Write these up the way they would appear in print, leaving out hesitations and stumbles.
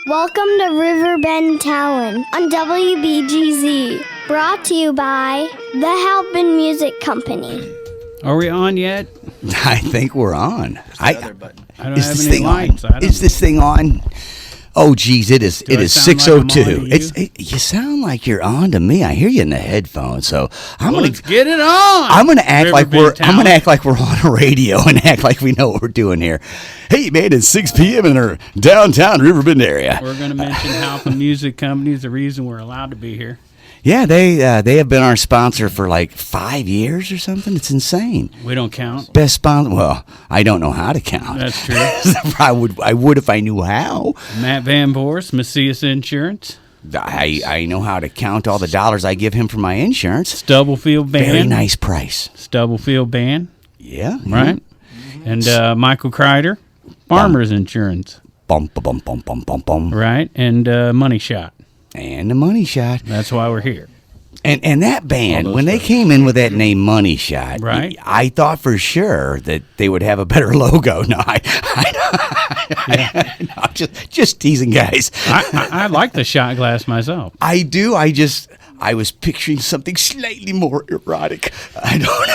Welcome to Riverbend Talon on WBGZ. Brought to you by the Halpin Music Company. Are we on yet? I think we're on. I don't is have this any thing lights. on? Is this thing on? Oh, geez, it is. It is 6:02. You sound like you're on to me. I hear you in the headphones. So let's get it on. I'm gonna act like we're on a radio and act like we know what we're doing here. Hey, man, it's 6 p.m. in our downtown Riverbend area. We're gonna mention Halpin Music Company is the reason we're allowed to be here. Yeah, they have been our sponsor for like 5 years or something. It's insane. We don't count. Best sponsor. Well, I don't know how to count. That's true. I would if I knew how. Matt Van Voorhis, Macias Insurance. I know how to count all the dollars I give him for my insurance. Stubblefield Band. Very nice price. Stubblefield Band. Yeah. Right. Mm-hmm. And Michael Crider, Farmers Insurance. Bum, bum, bum, bum, bum, bum. Right. And Money Shot. And the Money Shot. That's why we're here. And that band, when they came in with that name Money Shot, right? I thought for sure that they would have a better logo. No, I'm just teasing, guys. I like the shot glass myself. I do. I was picturing something slightly more erotic. I don't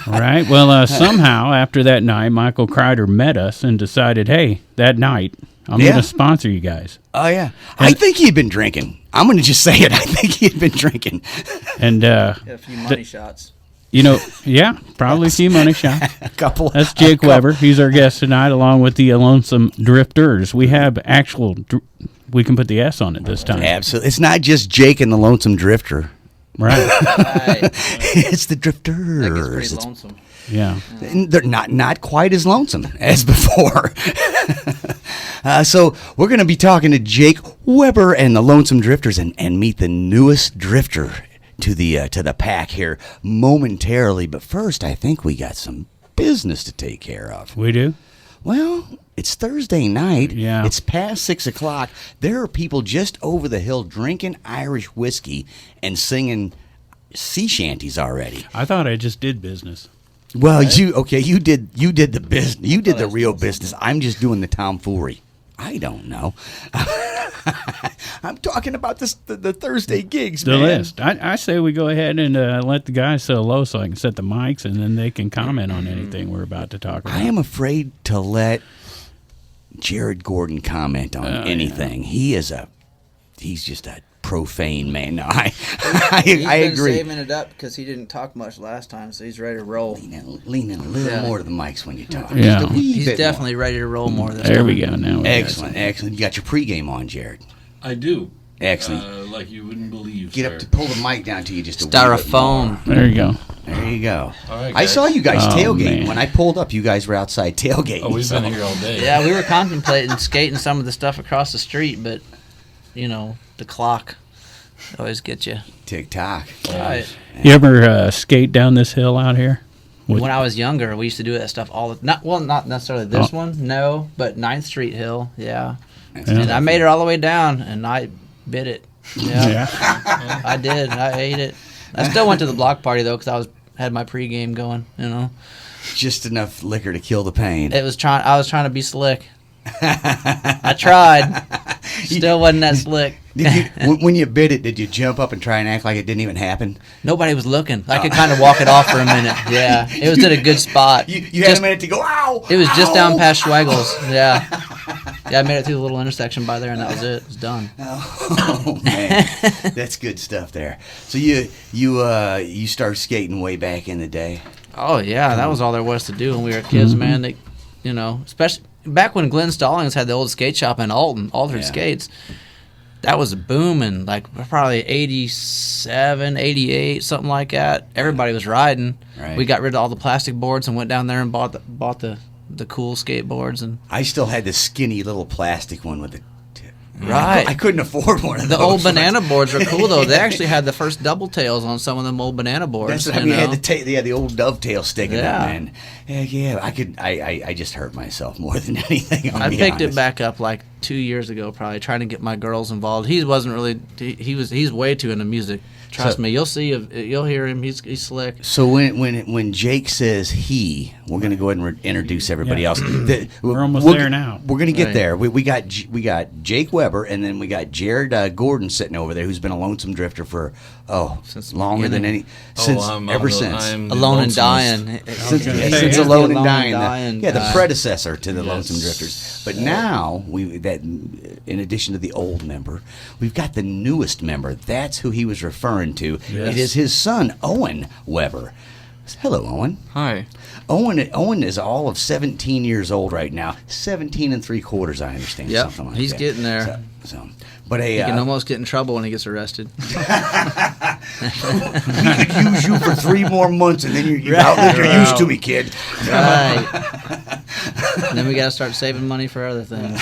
know. Right. Well, somehow after that night, Michael Crider met us and decided, hey, that night, I'm going to sponsor you guys. Oh, yeah. I think he had been drinking. I'm going to just say it. I think he had been drinking. And a few money shots. You know, yeah, probably a few money shots. A couple. That's Jake Weber. He's our guest tonight, along with the Lonesome Drifters. We have actual, we can put the S on it this time. Absolutely. It's not just Jake and the Lonesome Drifter. Right. It's the Drifters. That gets pretty lonesome. Yeah. They're not quite as lonesome as before. So we're going to be talking to Jake Weber and the Lonesome Drifters and meet the newest drifter to the pack here momentarily. But first, I think we got some business to take care of. We do? Well, it's Thursday night. Yeah. It's past 6 o'clock. There are people just over the hill drinking Irish whiskey and singing sea shanties already. I thought I just did business. Well, you did the business. You did the real business. I'm just doing the tomfoolery. I don't know. I'm talking about the Thursday gigs, the man. list. I say we go ahead and let the guys say hello so I can set the mics, and then they can comment on anything we're about to talk about. I am afraid to let Jared Gordon comment on anything. Yeah. He's just a profane man. No, I agree. He's saving it up because he didn't talk much last time, so he's ready to roll. Lean in a little more to the mics when you talk. Yeah. He's definitely ready to roll more this time. There we go. Now excellent. You got your pregame on, Jared. I do. Excellent. Like you wouldn't believe. Get up to pull the mic down to you just a Styrofoam. There you go. There you go. All right, I saw you guys tailgating. Man. When I pulled up, you guys were outside tailgating. Oh, we've been here all day. Yeah, we were contemplating skating some of the stuff across the street, but, the clock always gets you. Tick-tock. Right. You ever skate down this hill out here? When I was younger, we used to do that stuff all the not necessarily this one, no, but 9th Street Hill, yeah. And I made it all the way down, and I bit it. Yeah. I did. I ate it. I still went to the block party, though, because had my pregame going, Just enough liquor to kill the pain. I was trying to be slick. I tried. Still wasn't that slick. When you bit it, did you jump up and try and act like it didn't even happen? Nobody was looking. I could kind of walk it off for a minute. Yeah, it was at a good spot. You had a minute to go, ow! It was just down past ow. Schweigels. Yeah. Yeah, I made it through the little intersection by there, and that was it. It was done. Oh man, that's good stuff there. So you started skating way back in the day. Oh yeah, that was all there was to do when we were kids, man. They, especially back when Glenn Stallings had the old skate shop in Alton, Altered Skates. That was booming, like probably 87, 88, something like that. Everybody was riding. Right. We got rid of all the plastic boards and went down there and bought the cool skateboards. And I still had the skinny little plastic one with the. Right. I couldn't afford one of those. The old banana boards were cool though. They actually had the first double tails on some of them old banana boards. That's what I mean. Had the old dovetail stick in it, man. Yeah. I just hurt myself more than anything. I picked it back up like 2 years ago, probably trying to get my girls involved. He wasn't really. He's way too into music. Trust me, you'll see. You'll hear him. He's slick. So when Jake says we're going to go ahead and introduce everybody else. We're almost there now. We're going to get there. We got Jake Weber, and then we got Jared Gordon sitting over there, who's been a Lonesome Drifter for since longer than any since. Alone and Dying. Since Alone and Dying. The predecessor to the Lonesome Drifters. But now in addition to the old member, we've got the newest member. That's who he was referring to. It is his son, Owen Weber. Hello, Owen. Hi. Owen is all of 17 years old right now. 17 3/4, I understand. Yeah, something like he's that. getting there. But he can almost get in trouble when he gets arrested. We could use you for 3 more months, and then you're outlived your use to me, kid. Right. And then we got to start saving money for other things.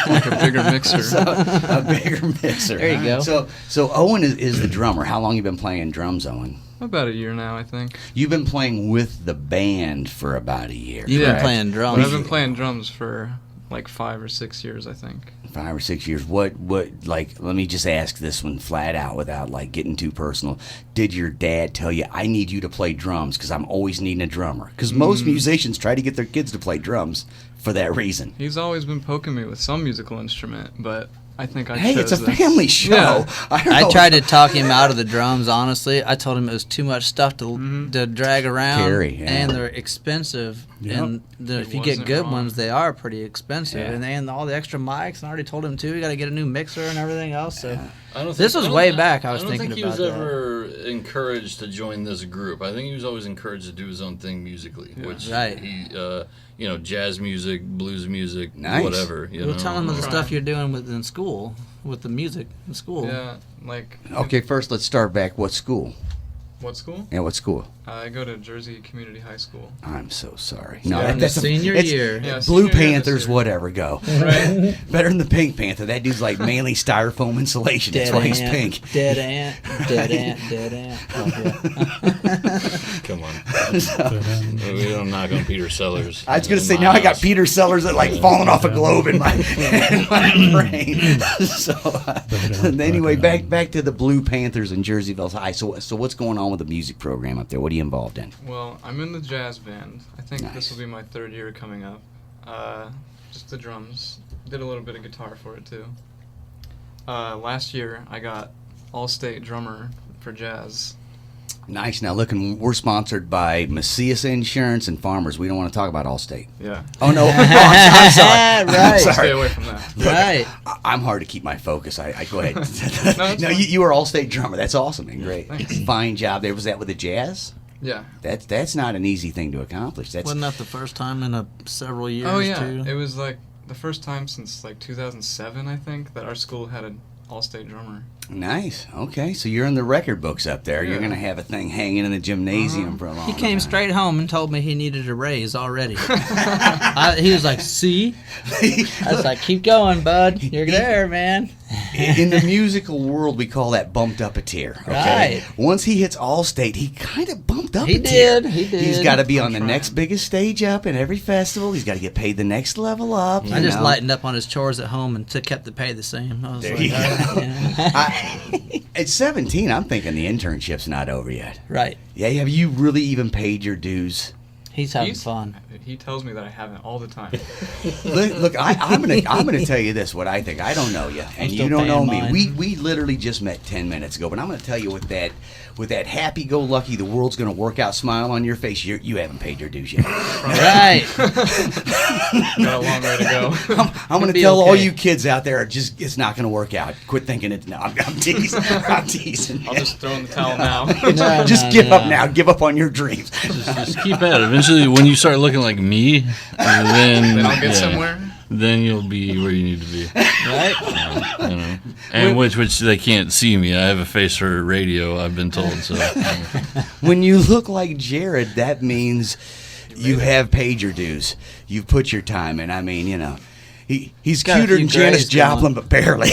Like a bigger mixer. A bigger mixer. There you go. So Owen is the drummer. How long you been playing drums, Owen? About a year now, I think. You've been playing with the band for about a year. You've been playing drums. But I've been playing drums for like 5 or 6 years, I think. 5 or 6 years. What let me just ask this one flat out without like getting too personal. Did your dad tell you, I need you to play drums because I'm always needing a drummer? Because most musicians try to get their kids to play drums for that reason. He's always been poking me with some musical instrument, but I think I Hey, chose it's a this. family show. Yeah. I tried to talk him out of the drums, honestly. I told him it was too much stuff to drag around. Carry, and they're expensive. Yep. And if you get wasn't good wrong. ones, they are pretty expensive. Yeah. And all the extra mics, and I already told him, too, you got to get a new mixer and everything else. So This This was way back I was don't thinking think he about was that. ever encouraged to join this group. I think he was always encouraged to do his own thing musically, which Right. he, jazz music, blues music, Nice. whatever. We'll tell him of the stuff you're doing in school, with the music in school. Yeah, like... Okay, first let's start back. What school? What school? Yeah, what school? I go to Jersey Community High School. I'm so sorry. You're in the senior year. Yeah, Blue senior year Panthers, this year. whatever, go. Right? Better than the Pink Panther. That dude's like mainly styrofoam insulation. That's why he's pink. Dead ant. Oh, yeah. Come on. We don't knock on Peter Sellers. I was going to say, now I got Peter Sellers that like falling off a globe in my brain. So anyway, back to the Blue Panthers in Jerseyville High. So what's going on with the music program up there? What are you involved in? Well, I'm in the jazz band. I think Nice. this will be my 3rd year coming up. Just the drums. Did a little bit of guitar for it, too. Last year, I got all-state drummer for jazz. Nice. Now, looking, we're sponsored by Macias Insurance and Farmers. We don't want to talk about Allstate. Yeah. Oh, no. I'm sorry. Right. I'm Stay sorry. away from that. Right. I'm hard to keep my focus. I go ahead. No, it's No, fine. you are Allstate drummer. That's awesome and great. Thanks. Fine job there. Was that with the jazz? Yeah. That's not an easy thing to accomplish. That's Wasn't that the first time in several years, Oh, yeah. too? It was like the first time since like 2007, I think, that our school had an all-state drummer. nice. Okay, so you're in the record books up there. You're Yeah. gonna have a thing hanging in the gymnasium for a long He time. came straight home and told me he needed a raise already. He was like, see? I was like, keep going, bud. You're there, man. In the musical world, we call that bumped up a tier. Okay. Right. Once he hits Allstate, he kind of bumped up He a tier. did, he did. He's got to be on the trying. next biggest stage up in every festival. He's got to get paid the next level up. I you just know. lightened up on his chores at home and kept the pay the same. I was There like, you all right, go. yeah. At 17, I'm thinking the internship's not over yet. Right. Yeah, have you really even paid your dues? He's having fun. He tells me that I haven't all the time. Look, I'm gonna tell you this. What I think. I don't know you, and you still don't know paying me. mine. We literally just met 10 minutes ago, but I'm gonna tell you with that happy-go-lucky, the world's gonna work out smile on your face. You haven't paid your dues yet. Right. Got a long way to go. I'm gonna be tell all okay. you kids out there, it's not gonna work out. Quit thinking it. No, I'm teasing. I'm teasing. I'll just throw in the towel now. No, Just no, give up no. now. Give up on your dreams. Just keep at it. Eventually, when you start looking like me, then Then I'll get somewhere. Then you'll be where you need to be. Right? You know? And which they can't see me. I have a face for radio, I've been told. So When you look like Jared, that means you have paid your dues. You've put your time in. I mean, you know, he's Got a cuter few than Janis grays going. Joplin, but barely.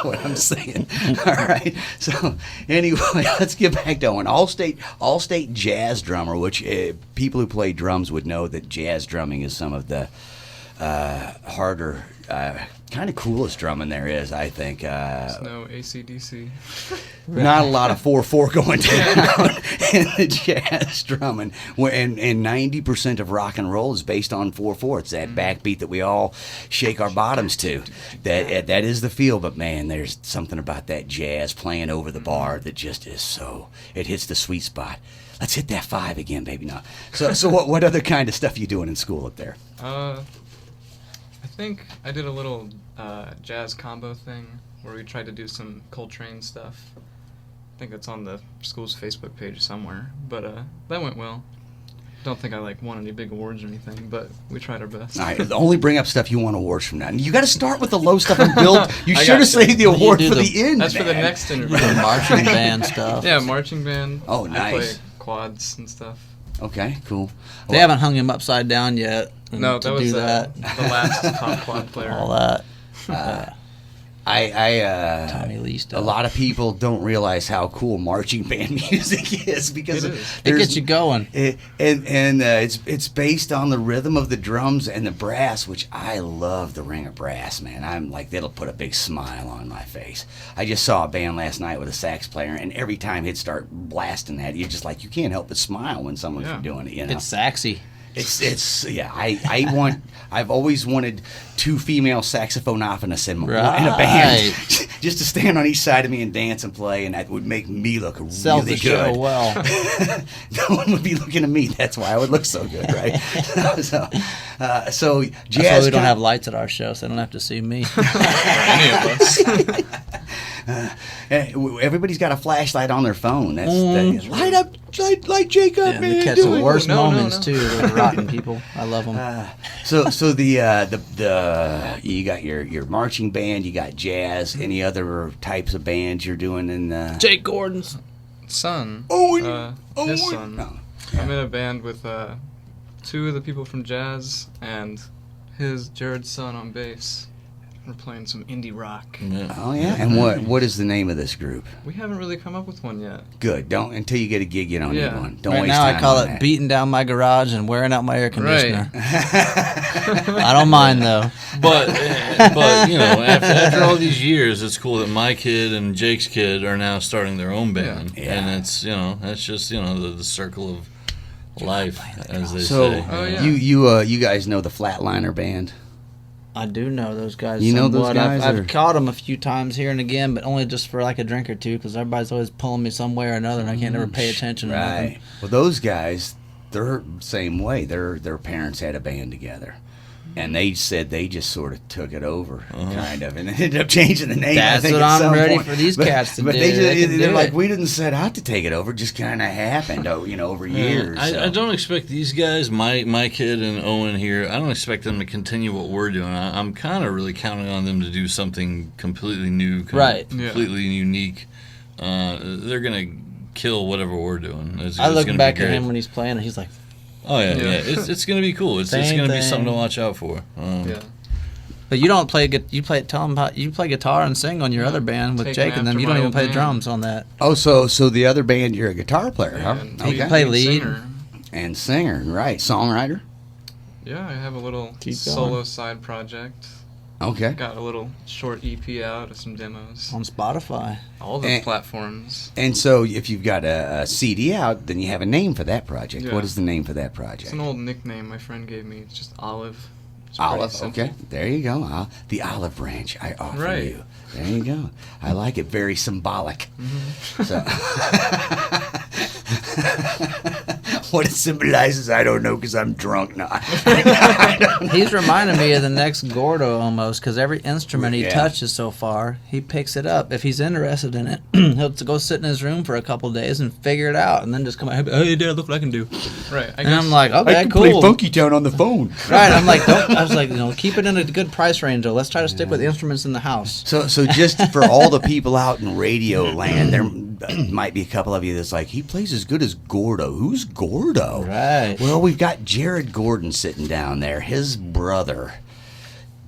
know what I'm saying. All right. So anyway, let's get back to an all-state jazz drummer, which people who play drums would know that jazz drumming is some of the harder, kind of coolest drumming there is, I think. There's no AC/DC. Not a lot of 4/4 going down in the jazz drumming. And 90% of rock and roll is based on 4/4. It's that backbeat that we all shake our bottoms to. That is the feel. But man, there's something about that jazz playing over the bar that just is so. It hits the sweet spot. Let's hit that 5 again, baby. No. So what other kind of stuff you doing in school up there? I think I did a little jazz combo thing where we tried to do some Coltrane stuff. I think it's on the school's Facebook page somewhere, but that went well. Don't think I won any big awards or anything, but we tried our best. All right, only bring up stuff you want awards from now. You got to start with the low stuff and build. You should have saved the award for the end. That's man. for the next interview. The marching band stuff. Yeah, marching band. Oh, I nice. play quads and stuff. Okay, cool. They haven't hung him upside down yet. No, to that was do that. the last top quad player. All that. Tommy Lee stuff. A lot of people don't realize how cool marching band music is because It is. It gets you going. It's based on the rhythm of the drums and the brass, which I love the ring of brass, man. I'm like, that'll put a big smile on my face. I just saw a band last night with a sax player, and every time he'd start blasting that, you're just like, you can't help but smile when someone's doing it. You know, It's saxy. I've always wanted 2 female saxophonists in a Right. band, just to stand on each side of me and dance and play, and that would make me look Sells really the show good. well. No one would be looking at me. That's why I would look so good, right? so That's jazz. why we don't have lights at our show, so they don't have to see me. Any of us. Everybody's got a flashlight on their phone. That's light up, light Jake up, Yeah, man. they catch do the it. worst No, no, moments no. too. Those rotten people. I love them. So the you got your marching band, you got jazz. Any other types of bands you're doing in the Jake Gordon's. Son. Owen. His son. No. I'm in a band with 2 of the people from jazz and Jared's son on bass. We're playing some indie rock. Yeah. Oh yeah. And what is the name of this group? We haven't really come up with one yet. Good. Don't until you get a gig. You don't Yeah. need one. Don't Right waste now, time I call on it that. beating down my garage and wearing out my air conditioner. Right. I don't mind though. But you know, after all these years, it's cool that my kid and Jake's kid are now starting their own band, Yeah. and it's that's just the circle of life, as they So say. Oh, yeah. you guys know the Flatliner band? I do know those guys. You know those somewhat. guys, or- I've caught them a few times here and again, but only just for like a drink or two, because everybody's always pulling me some way or another, and I can't ever pay attention. to Right. nothing. Well, those guys, they're the same way. Their parents had a band together. And they said they just sort of took it over, kind of, and ended up changing the name. That's I think what at I'm some ready point. for these cats to but do. They They can they're do like, it. we didn't set out to take it over; it just kind of happened, over years. I so. don't expect these guys, my kid and Owen here, I don't expect them to continue what we're doing. I'm kind of really counting on them to do something completely new, Right. completely unique. They're going to kill whatever we're doing. It's I look gonna be back at great. him when he's playing, and he's like, Oh, yeah. Yeah. It's going to be cool. It's Same going to be something to thing. watch out for. Yeah. but you don't play. You play. Tell him about. You play guitar and sing on your other band with Taking Jake and them. after You don't my even old play band. drums on that. Oh, so the other band, you're a guitar player, huh? And Okay. You play lead. singer. And singer, right? Songwriter. Yeah, I have a little Keep solo going. side project. Okay. Got a little short EP out of some demos. On Spotify. All the And- platforms. And so, if you've got a CD out, then you have a name for that project. Yeah. What is the name for that It's project? an old nickname my friend gave me. It's just Olive. It's pretty Olive. simple. Okay, there you go. The olive branch I offer Right. you. There you go. I like it. Very symbolic. So, what it symbolizes, I don't know, because I'm drunk now. He's reminding me of the next Gordo almost, because every instrument he Yeah. touches so far, he picks it up. If he's interested in it, he'll go sit in his room for a couple days and figure it out, and then just come out. Hey, Dad, look what I can do. Right. I And guess I'm like, I okay, can play cool. Funky Town on the phone. Right. I'm like, I was like, keep it in a good price range though. Let's try to stick with instruments in the house. So just for all the people out in radio land, there might be a couple of you that's like, he plays as good as Gordo. Who's Gordo? Right. Well, we've got Jared Gordon sitting down there. His brother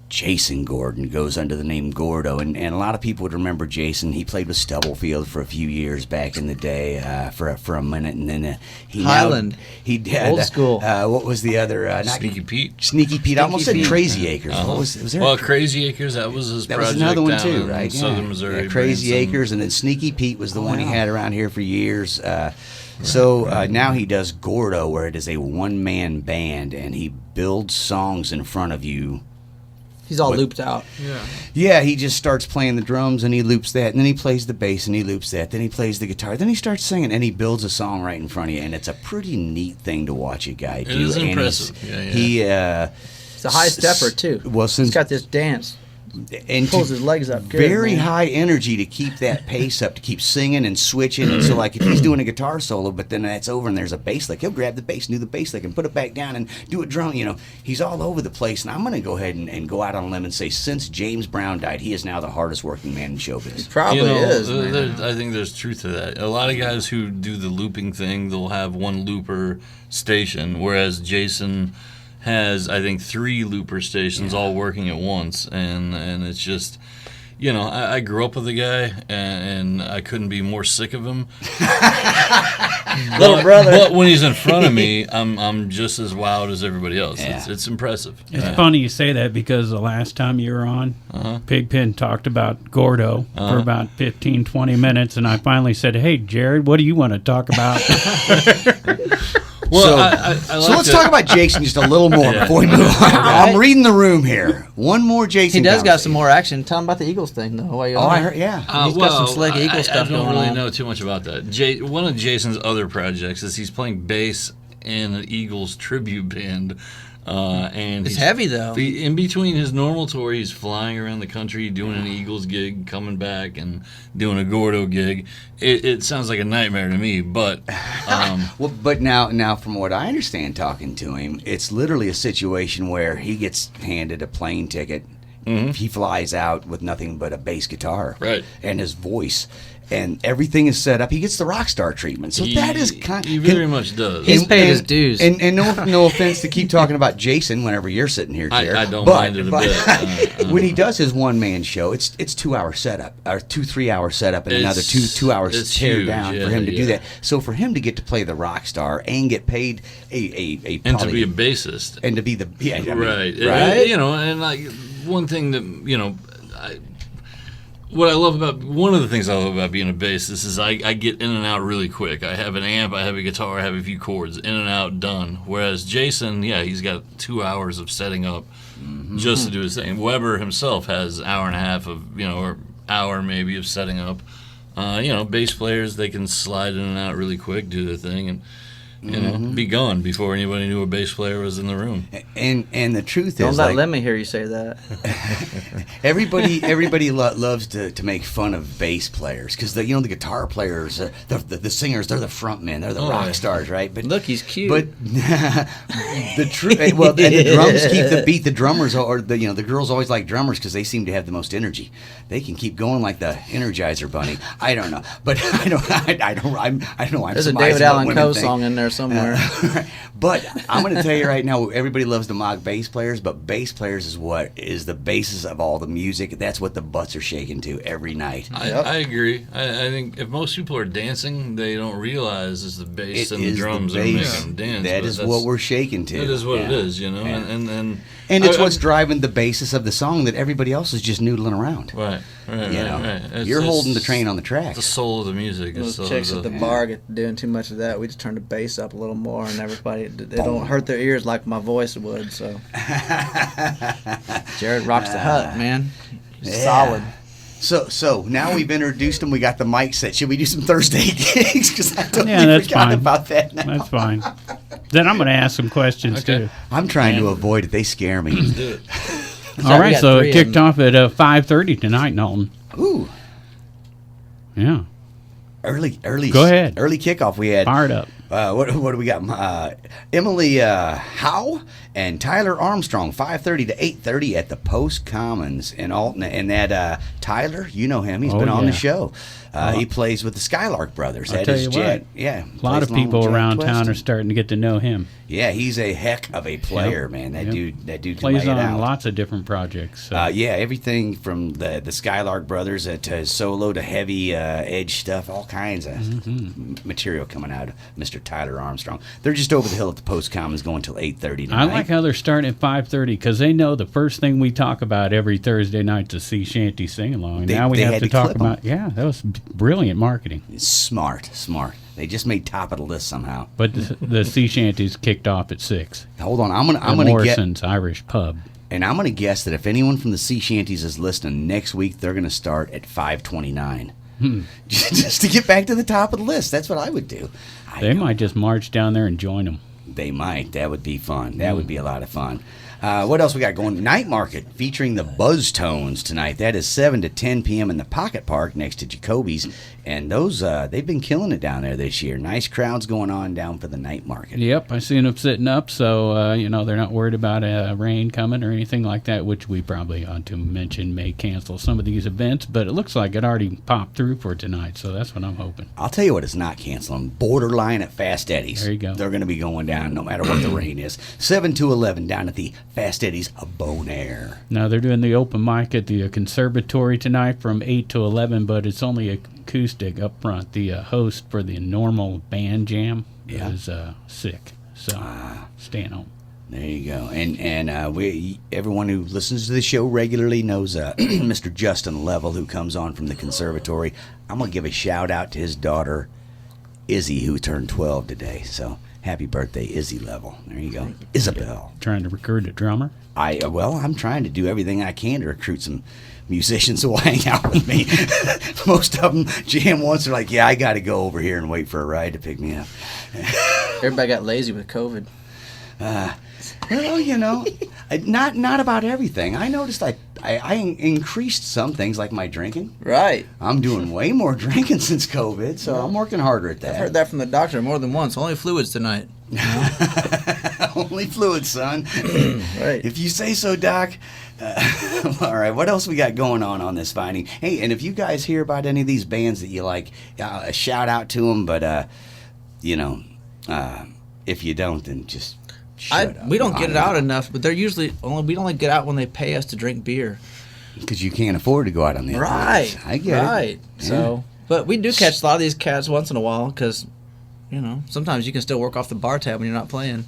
Jason Gordon goes under the name Gordo, and a lot of people would remember Jason. He played with Stubblefield for a few years back in the day, for a minute, and then he Highland. He did Old school. What was the other? Sneaky Pete. Sneaky Pete. I almost said Pete. Crazy Acres. Uh-huh. What was there? Well, Crazy Acres, that was his That project was another one down too, in right? Southern Missouri. Crazy Branson. Acres, and then Sneaky Pete was the one he had around here for years. Now he does Gordo, where it is a one-man band, and he builds songs in front of you. He's all looped out. Yeah. Yeah, he just starts playing the drums, and he loops that, and then he plays the bass, and he loops that, then he plays the guitar, then he starts singing, and he builds a song right in front of you, and it's a pretty neat thing to watch a guy do. It is and impressive. Yeah. He's a high stepper, too. Well, since He's got this dance. and Pulls to- his legs up good, very man. high energy to keep that pace up, to keep singing and switching. And so, like, if he's doing a guitar solo, but then that's over and there's a bass lick, he'll grab the bass and do the bass lick and put it back down and do a drum. You know, he's all over the place. And I'm going to go ahead and go out on a limb and say, since James Brown died, he is now the hardest working man in showbiz. Probably is, man. I think there's truth to that. A lot of guys who do the looping thing, they'll have one looper station, whereas Jason has, I think, 3 looper stations all working at once, and it's just, you know, I grew up with the guy, and I couldn't be more sick of him. Little brother. But when he's in front of me, I'm just as wild as everybody else. Yeah. It's impressive. It's funny you say that because the last time you were on, Pigpen talked about Gordo for about 15, 20 minutes, and I finally said, hey, Jared, what do you want to talk about? Well, So- I So like let's to- talk about Jason just a little more Yeah. before we move on. I'm reading the room here. One more Jason. He does got some conversation. more action. Tell him about the Eagles thing, though. While you're Oh, on I there. heard. Yeah. He's got some slick Eagle stuff I don't going really on. know too much about that. One of Jason's other projects is he's playing bass in an Eagles tribute band. And It's he's- heavy, though. In between his normal tour, he's flying around the country doing an Eagles gig, coming back and doing a Gordo gig. It sounds like a nightmare to me, but Well, but now, from what I understand, talking to him, it's literally a situation where he gets handed a plane ticket. He flies out with nothing but a bass guitar, Right. and his voice, and everything is set up. He gets the rock star treatment. So that is kind. he very much does. He's paid his dues. And no offense to keep talking about Jason whenever you're sitting here, Jared. I don't but, mind it a bit. When he does his one man show, it's 2 hour setup or 2-3 hour setup and another two hours it's tear huge, down yeah, for him to do yeah. that. So for him to get to play the rock star and get paid a And to probably- be a bassist. and to be the I mean, Right. right. You know, and like one thing that, you know, one of the things I love about being a bassist is I get in and out really quick. I have an amp, I have a guitar, I have a few chords, in and out, done. Whereas Jason, yeah, he's got 2 hours of setting up just to do his thing. Weber himself has an hour and a half of, you know, or hour maybe of setting up. You know, bass players, they can slide in and out really quick, do their thing, and you know, be gone before anybody knew a bass player was in the room. And the truth Don't is, let like, Lemmy hear you say that. everybody loves to make fun of bass players because the guitar players, the singers, they're the front men, they're the rock yeah. stars, right? But Look, he's cute. But the truth, well, and the drums keep the beat. The drummers or the girls always like drummers because they seem to have the most energy. They can keep going like the Energizer Bunny. I don't know, but I don't know. I'm There's a surmising David what Allen women Coe think. song in there somewhere. But I'm going to tell you right now, everybody loves to mock bass players, but bass players is the basis of all the music. That's what the butts are shaking to every night. I agree. I think if most people are dancing, they don't realize it's the bass It and the is drums the that make bass. them dance. That but is that's- what we're shaking to. That is what it Yeah. is, you know. Yeah. And And it's I- what's driving the basis of the song that everybody else is just noodling around. right. You know, Right. you're holding the train on the track. The soul of the music. Those is chicks at the bar get doing too much of that. We just turn the bass up a little more, and everybody they don't hurt their ears like my voice would. So Jared rocks the hut, man. He's Yeah. solid. So now we've introduced them. We got the mic set. Should we do some Thursday gigs? Because I totally Yeah, that's forgot fine. about that. Now. That's fine. Then I'm going to ask some questions, Okay. too. I'm trying to avoid it. They scare me. Do it. All we right, got so three it of kicked them. off at 5:30 tonight, Alton. Ooh, Yeah, early. Go ahead. Early kickoff. We had fired up. what do we got? Emily Howe And Tyler Armstrong, 5:30 to 8:30 at the Post Commons in Alton. And that Tyler, you know him. He's been on the show. He plays with the Skylark Brothers. I'll tell you what. Yeah, A lot of people around town are starting to get to know him. Yeah, he's a heck of a player, man. That dude can plays lay it on out. lots of different projects. So. Yeah, everything from the Skylark Brothers to solo to heavy edge stuff, all kinds of material coming out of Mr. Tyler Armstrong. They're just over the hill at the Post Commons going till 8:30 tonight. I like how they're starting at 5:30 because they know the first thing we talk about every Thursday night is sea shanty sing along. Now we have to talk about that was brilliant marketing. Smart. They just made top of the list somehow. But the sea shanties kicked off at 6. Hold on, I'm gonna Morrison's Irish Pub. And I'm gonna guess that if anyone from the sea shanties is listening next week, they're gonna start at 5:29. Just to get back to the top of the list. That's what I would do. They might just march down there and join them. They might. That would be fun. That would be a lot of fun. What else we got going? Night Market featuring the Buzz Tones tonight. That is 7 to 10 p.m. in the Pocket Park next to Jacoby's. And those, they've been killing it down there this year. Nice crowds going on down for the Night Market. Yep, I seen them sitting up, so, they're not worried about rain coming or anything like that, which we probably ought to mention may cancel some of these events. But it looks like it already popped through for tonight, so that's what I'm hoping. I'll tell you what it's not canceling. Borderline at Fast Eddie's. There you go. They're going to be going down no matter what the rain is. 7 to 11 down at the Fast Eddie's Bonaire. Now, they're doing the open mic at the conservatory tonight from 8 to 11, but it's only acoustic up front. The host for the normal band jam is sick, so staying home. There you go. And everyone who listens to the show regularly knows Mr. Justin Level, who comes on from the conservatory. I'm going to give a shout out to his daughter, Izzy, who turned 12 today. So happy birthday, Izzy Level. There you go. Isabel. Trying to recruit a drummer? I'm trying to do everything I can to recruit some musicians who will hang out with me. Most of them jam once. They're like, yeah, I got to go over here and wait for a ride to pick me up. Everybody got lazy with COVID. Well, not about everything. I noticed I increased some things like my drinking. Right. I'm doing way more drinking since COVID, so I'm working harder at that. I've heard that from the doctor more than once. Only fluids tonight. Only fluids, son. Right. If you say so, Doc. All right, what else we got going on this finding? Hey, and if you guys hear about any of these bands that you like, a shout out to them, but, if you don't, then just shut up. We don't get it out enough, but they're usually we only get out when they pay us to drink beer. Because you can't afford to go out on the other Right. nights. I get it. Right. Yeah. So, but we do catch a lot of these cats once in a while because, sometimes you can still work off the bar tab when you're not playing.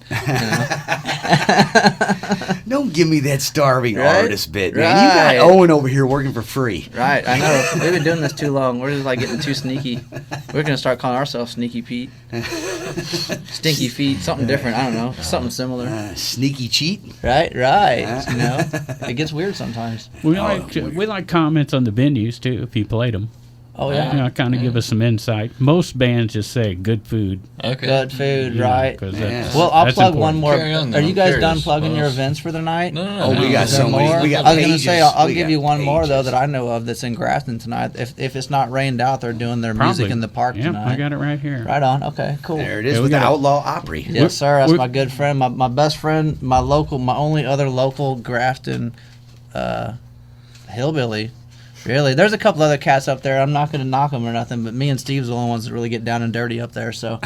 Don't give me that starving Right? artist bit, man. Right. You got Owen over here working for free. Right. I know. We've been doing this too long. We're just getting too sneaky. We're going to start calling ourselves Sneaky Pete. Stinky Feet. Something different. I don't know. Something similar. Sneaky cheat. Right. It gets weird sometimes. We like comments on the venues, too, if you played them. Oh, yeah. Kind of give us some insight. Most bands just say good food. Okay. Good food, right. Well, I'll that's plug important. one more. Carry on, Are you I'm guys curious. done plugging your Well, events for the night? No. We got Is there so many. more? We got I was pages. gonna say I'll We give got you one more though pages. that I know of that's in Grafton tonight. If it's not rained out, they're doing their Probably. music in the park Yep, tonight. I got it right here. Right on. Okay, cool. There it is Yeah, we with got it. Outlaw Opry. Yes, sir. That's we- my good friend, my best friend, my only other local Grafton hillbilly. Really, there's a couple other cats up there. I'm not going to knock them or nothing, but me and Steve's the only ones that really get down and dirty up there. So,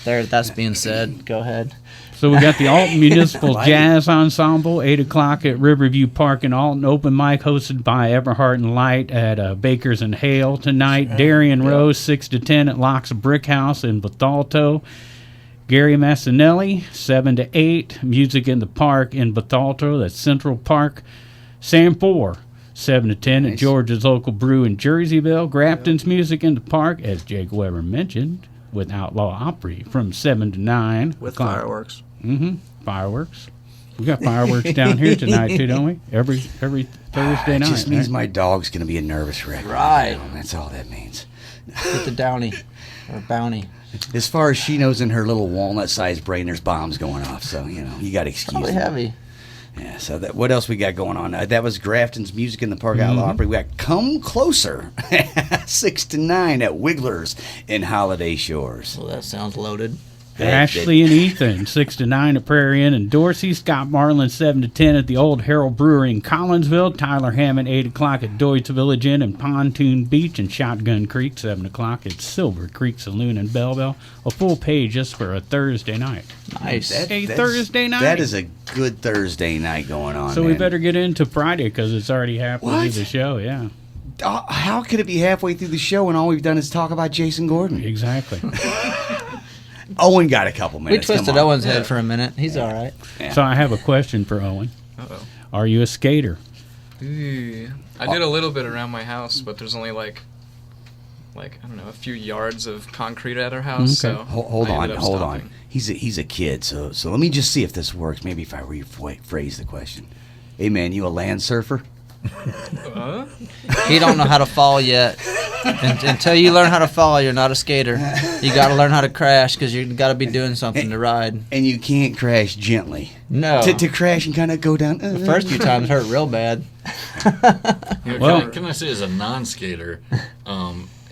that's being said. Go ahead. So we got the Alton Municipal Jazz Ensemble, 8 o'clock at Riverview Park in Alton. Open mic hosted by Everhart and Light at Bakers and Hale tonight. Darian Rose, 6 to 10 at Laux Brickhouse in Bethalto. Gary Massinelli, 7 to 8. Music in the Park in Bethalto. That's Central Park. Sam 4, 7 to 10 at George's local brew in Jerseyville. Grafton's Music in the Park, as Jake Weber mentioned, with Outlaw Opry from 7 to 9. With fireworks. Fireworks. We got fireworks down here tonight too, don't we? Every Thursday It night. just means right? my dog's going to be a nervous wreck. Right. Now. That's all that means. Get the downy or bounty. As far as she knows, in her little walnut-sized brain, there's bombs going off. So, you got to excuse Probably me. heavy. Yeah, so what else we got going on? That was Grafton's Music in the Park Outlaw Opry. We got Come Closer, 6 to 9 at Wiggler's in Holiday Shores. Well, that sounds loaded. Ashley and Ethan, 6 to 9 at Prairie Inn and Dorsey. Scott Marlin, 7 to 10 at the Old Harold Brewery in Collinsville. Tyler Hammond, 8 o'clock at Doyle's Village Inn and Pontoon Beach. And Shotgun Creek, 7 o'clock at Silver Creek Saloon in Belleville. A full page just for a Thursday night. Nice. Thursday night. That is a good Thursday night going on. So man. we better get into Friday because it's already halfway through the show. Yeah. How could it be halfway through the show and all we've done is talk about Jason Gordon? Exactly. Owen got a couple We minutes. twisted Owen's head for a minute. He's all right. Yeah. So I have a question for Owen. Uh-oh. Are you a skater? Ooh. I did a little bit around my house, but there's only like I don't know, a few yards of concrete at our house. Okay. So Hold I on, ended up hold stopping. on. He's a kid, so let me just see if this works. Maybe if I rephrase the question. Hey man, you a land surfer? He don't know how to fall yet. Until you learn how to fall, you're not a skater. You got to learn how to crash because you got to be doing something to ride. And you can't crash gently. No. To crash and kind of go down. The first few times hurt real bad. Well- Can I say as a non-skater,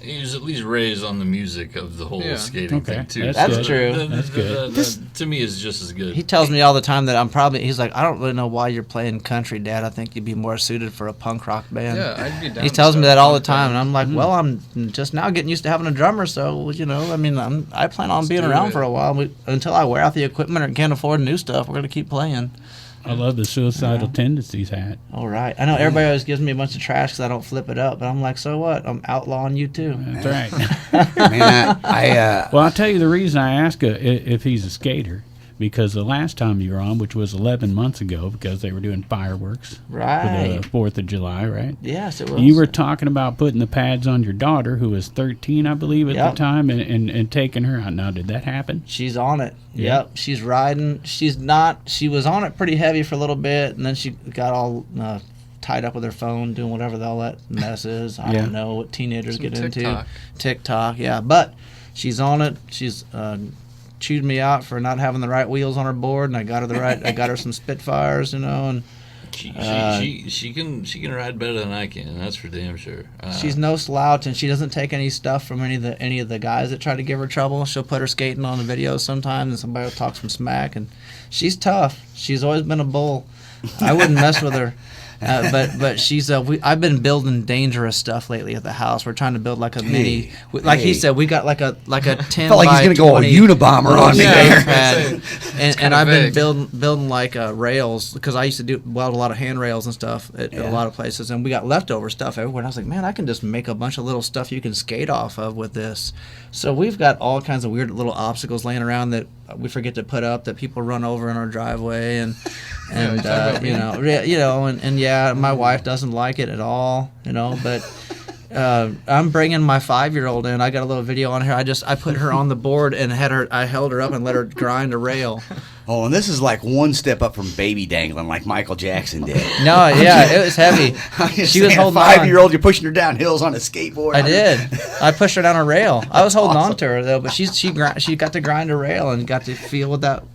he was at least raised on the music of the whole skating Okay. thing too. That's good. true. That's good. That, to me, is just as good. He tells me all the time that he's like, I don't really know why you're playing country, Dad. I think you'd be more suited for a punk rock band. Yeah, I'd be down He to tells me start that a all the punk time, band. and I'm like, well, I'm just now getting used to having a drummer, so, I mean, I plan on being do around it. for a while. Until I wear out the equipment or can't afford new stuff, we're going to keep playing. I love the suicidal tendencies hat. All right. I know everybody always gives me a bunch of trash because I don't flip it up, but I'm like, so what? I'm outlawing you, too. That's right. Man, I Well, I'll tell you the reason I ask if he's a skater. Because the last time you were on, which was 11 months ago, because they were doing fireworks Right. for the 4th of July, right? Yes, it was. You were talking about putting the pads on your daughter, who was 13, I believe, at Yep. the time, and taking her out. Now, did that happen? She's on it. Yeah. Yep. She's riding. She was on it pretty heavy for a little bit, and then she got all tied up with her phone, doing whatever all that mess is. I Yeah. don't know what teenagers Some get TikTok. into. TikTok, yeah. But she's on it. She's chewed me out for not having the right wheels on her board, and I got her some Spitfires, and She can ride better than I can. That's for damn sure. she's no slouch, and she doesn't take any stuff from any of the guys that try to give her trouble. She'll put her skating on the videos sometimes, and somebody will talk some smack, and she's tough. She's always been a bull. I wouldn't mess with her. But she's I've been building dangerous stuff lately at the house. We're trying to build like a mini, like he said, we got like a 10 felt like he's by gonna go a 20 Unabomber on me there. pad. and kinda I've been vague. building like rails because I used to weld a lot of handrails and stuff at a lot of places, and we got leftover stuff everywhere. And I was like, man, I can just make a bunch of little stuff you can skate off of with this. So we've got all kinds of weird little obstacles laying around that we forget to put up that people run over in our driveway, and yeah, my wife doesn't like it at all, but I'm bringing my 5-year-old in. I got a little video on her. I put her on the board and I held her up and let her grind a rail. Oh, and this is like one step up from baby dangling, like Michael Jackson did. No, yeah, it was heavy. She was holding a on. 5-year-old. You're pushing her down hills on a skateboard. I did. I pushed her down a rail. I was holding on to her though, but she got to grind a rail and got to feel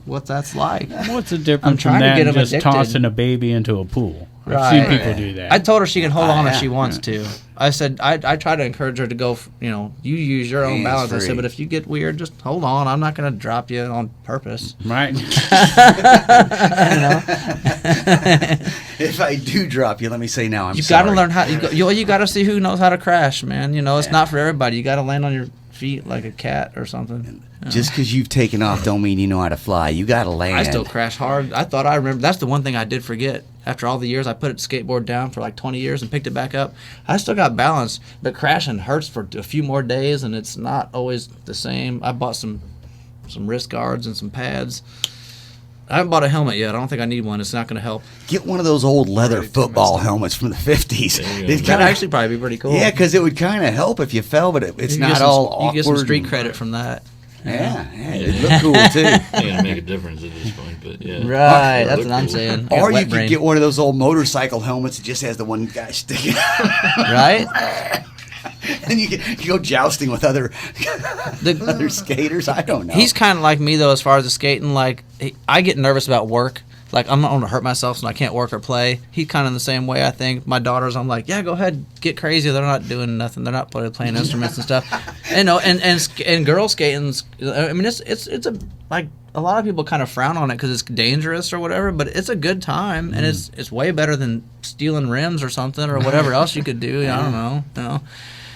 what that's like. What's the difference from trying to that get and them just addicted. tossing a baby into a pool? I've Right. seen people do that. I told her she can hold on if yeah. she wants to. I said I try to encourage her to go. You use your own Hands balance. I free. said, but if you get weird, just hold on. I'm not going to drop you on purpose. Right? If I do drop you, let me say now I'm You sorry. got to learn how. You got to see who knows how to crash, man. It's not for everybody. You got to land on your feet like a cat or something. Just because you've taken off don't mean you know how to fly. You got to land. I still crash hard. I thought I remember. That's the one thing I did forget. After all the years, I put the skateboard down for like 20 years and picked it back up. I still got balance, but crashing hurts for a few more days, and it's not always the same. I bought some wrist guards and some pads. I haven't bought a helmet yet. I don't think I need one. It's not going to help. Get one of those old leather football helmets from the 50s. There you go. It That'd kinda- actually probably be pretty cool. Yeah, because it would kind of help if you fell, but it's You not get some- all You awkward. get some street and- credit from that. Yeah, it looked cool too. Ain't gonna make a difference at this point, but yeah. Right, that's Look what I'm cool. saying. Or Got you wet could brain. get one of those old motorcycle helmets that just has the one guy sticking out. Right? And you go jousting with other skaters. I don't know. He's kind of like me though, as far as the skating. Like I get nervous about work, like I'm not going to hurt myself so I can't work or play. He's kind of the same way, I think. My daughters, I'm like, yeah, go ahead, get crazy. They're not doing nothing. They're not playing instruments and stuff. And girl skating. I mean, it's a like a lot of people kind of frown on it because it's dangerous or whatever, but it's a good time and it's way better than stealing rims or something or whatever else you could do. I don't know. You know.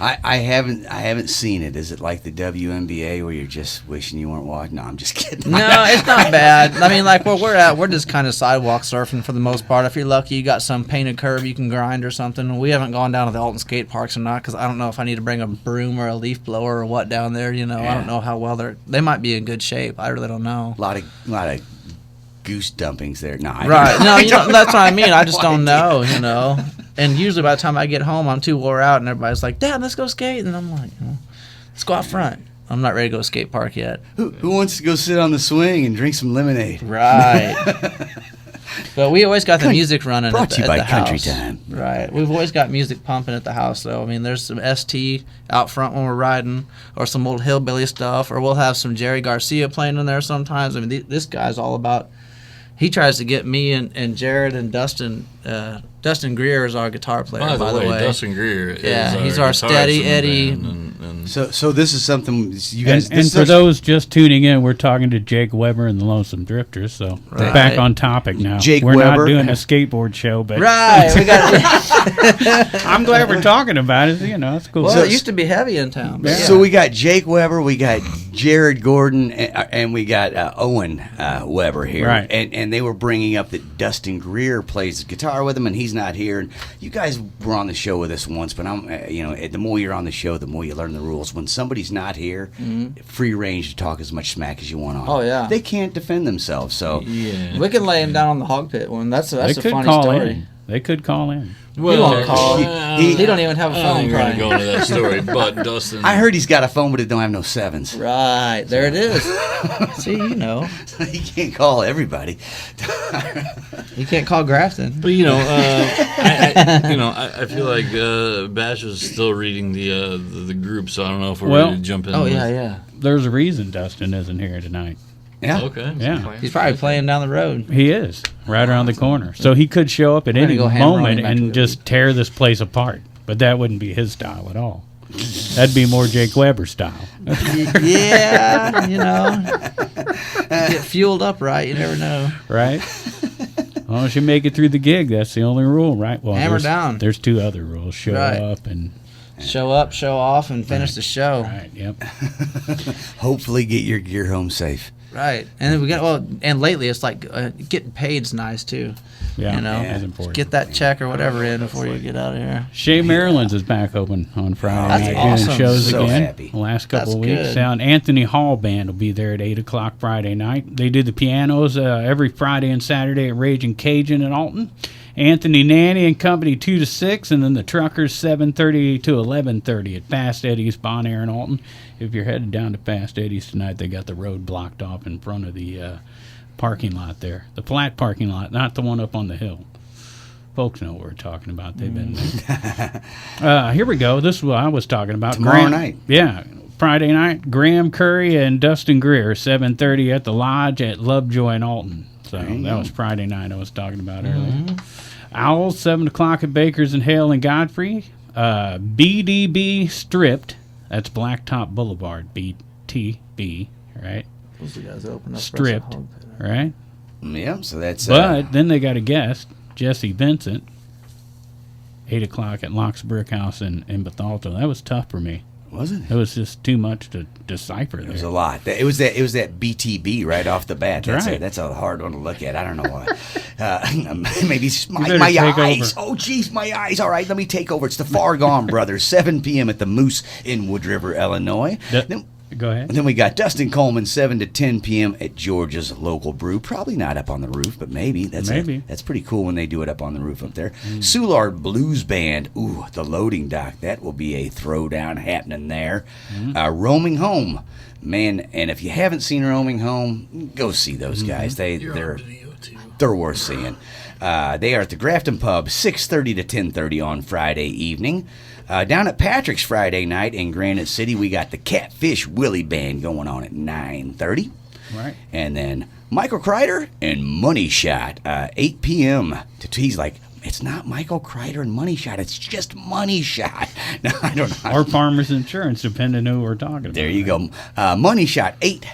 I haven't seen it. Is it like the WNBA where you're just wishing you weren't watching? No, I'm just kidding. No, it's not bad. I mean, like where we're at, we're just kind of sidewalk surfing for the most part. If you're lucky, you got some painted curb you can grind or something. We haven't gone down to the Alton skate parks or not because I don't know if I need to bring a broom or a leaf blower or what down there. You know, I don't know how well they might be in good shape. I really don't know. A lot of goose dumpings there. No, right. No, that's what I mean. I just don't know, you know. And usually by the time I get home, I'm too wore out, and everybody's like, Dad, let's go skate. And I'm like, let's go out front. I'm not ready to go to skate park yet. Who wants to go sit on the swing and drink some lemonade? Right. But we always got the music running brought at to you the by Country house. Time. Right. We've always got music pumping at the house, though. I mean, there's some ST out front when we're riding, or some old hillbilly stuff, or we'll have some Jerry Garcia playing in there sometimes. I mean, this guy's all about... He tries to get me and Jared and Dustin. Dustin Greer is our guitar player, by the way. Dustin Greer is he's our steady Eddie. So this is something you guys... And for those just tuning in, we're talking to Jake Weber and the Lonesome Drifters, so Right. back on topic now. Jake we're Weber. not doing a skateboard show, but Right. We got. I'm glad we're talking about it. You know, it's cool. Well, it used to be heavy in town. But So we got Jake Weber, we got Jared Gordon, and we got Owen Weber here. Right. And they were bringing up that Dustin Greer plays guitar with him, and he's not here. And you guys were on the show with us once, but the more you're on the show, the more you learn the rules. When somebody's not here, free range to talk as much smack as you want on. Oh, yeah. They can't defend themselves, so Yeah. we can lay him down on the hog pit one. That's they a could funny call story. in. They could call in. He won't call. he He don't even have a I phone. ain't going to Brian. go into that story, but Dustin... I heard he's got a phone, but it don't have no sevens. Right there it is. See, you know, He can't call everybody. you can't call Grafton. But I feel like Bash was still reading the group, so I don't know if we're ready to jump in. Oh yeah. There's a reason Dustin isn't here tonight. Yeah. Okay. Yeah, He's probably playing down the road. he is right around the corner. So he could show up at We're any gonna go hammer on moment him after and the just tear this place apart. But that wouldn't be his style at all. That'd be more Jake Weber style. Yeah, you know, get fueled up right. You never know. Right? As long as you make it through the gig, that's the only rule, right? Well, Hammer down. There's two other rules: show Right. up and Show up, show off, and finish the show. right. Yep. Hopefully get your gear home safe. Right, and then we got and lately it's like getting paid's nice too. Yeah, You know, that's important. get that check or whatever in before you get out of here. Chez Maryland's is back open on Friday That's night awesome. doing shows So again. happy. The last couple That's of weeks. good. And Anthony Hall Band will be there at 8 o'clock Friday night. They do the pianos every Friday and Saturday at Rajin Cajun in Alton. Anthony Nanney and Company 2 to 6, and then the Truckers 7:30 to 11:30 at Fast Eddie's Bon Air in Alton. If you're headed down to Fast Eddie's tonight, they got the road blocked off in front of the parking lot there. The flat parking lot, not the one up on the hill. Folks know what we're talking about. They've been there. Here we go. This is what I was talking about. Tomorrow night. Yeah, Friday night. Graham Curry and Dustin Greer, 7:30 at the Lodge at Lovejoy in Alton. So that was Friday night I was talking about earlier. Owlz, 7 o'clock at Baker's and Hale and Godfrey. BTB Striped. That's Blacktop Boulevard. BTB, right? Those guys open up Stripped, right? Yeah, so that's... But then they got a guest, Jesse Vincent, 8 o'clock at Laux Brickhouse in Bethalto. That was tough for me. was it? It was just too much to decipher there. It was a lot. It was that BTB right off the bat. That's right. That's a hard one to look at. I don't know why. Maybe better my take eyes. over. Oh, geez, my eyes. All right, let me take over. It's the Far Gone Brothers, 7 p.m. at the Moose in Wood River, Illinois. Go ahead. And then we got Dustin Coleman, 7 to 10 p.m. at Georgia's local brew. Probably not up on the roof, but maybe. That's pretty cool when they do it up on the roof up there. Soulard Blues Band. Ooh, the loading dock. That will be a throwdown happening there. Roaming Home. Man, and if you haven't seen Roaming Home, go see those guys. They're worth seeing. They are at the Grafton Pub, 6:30 to 10:30 on Friday evening. Down at Patrick's Friday night in Granite City, we got the Catfish Willie Band going on at 9:30. Right. And then Michael Crider and Money Shot, 8 p.m. He's like, it's not Michael Crider and Money Shot. It's just Money Shot. No, I don't know. Or Farmers Insurance, depending on who we're talking about. There you go. Money Shot, 8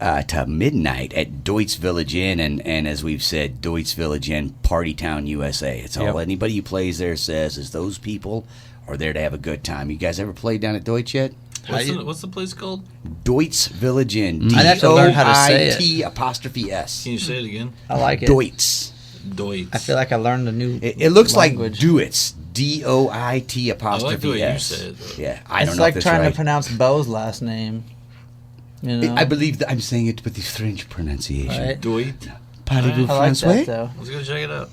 to midnight at Deutz Village Inn. And as we've said, Deutz Village Inn, Party Town, USA. It's all anybody who plays there says is those people are there to have a good time. You guys ever played down at Deutz yet? What's the place called? Deutz Village Inn. I'd have to learn how to say it. DOIT''S. Can you say it again? I like it. Deutz. Deutz. I feel like I learned a new It looks language. like Deutz. DOIT''S. I like the way you say it, though. Yeah, I It's don't know like if that's trying right. to pronounce Bo's last name. You know? I believe that I'm saying it with the French pronunciation. Right. Deutz. Parlez-vous I like français? that, though. Let's go check it out.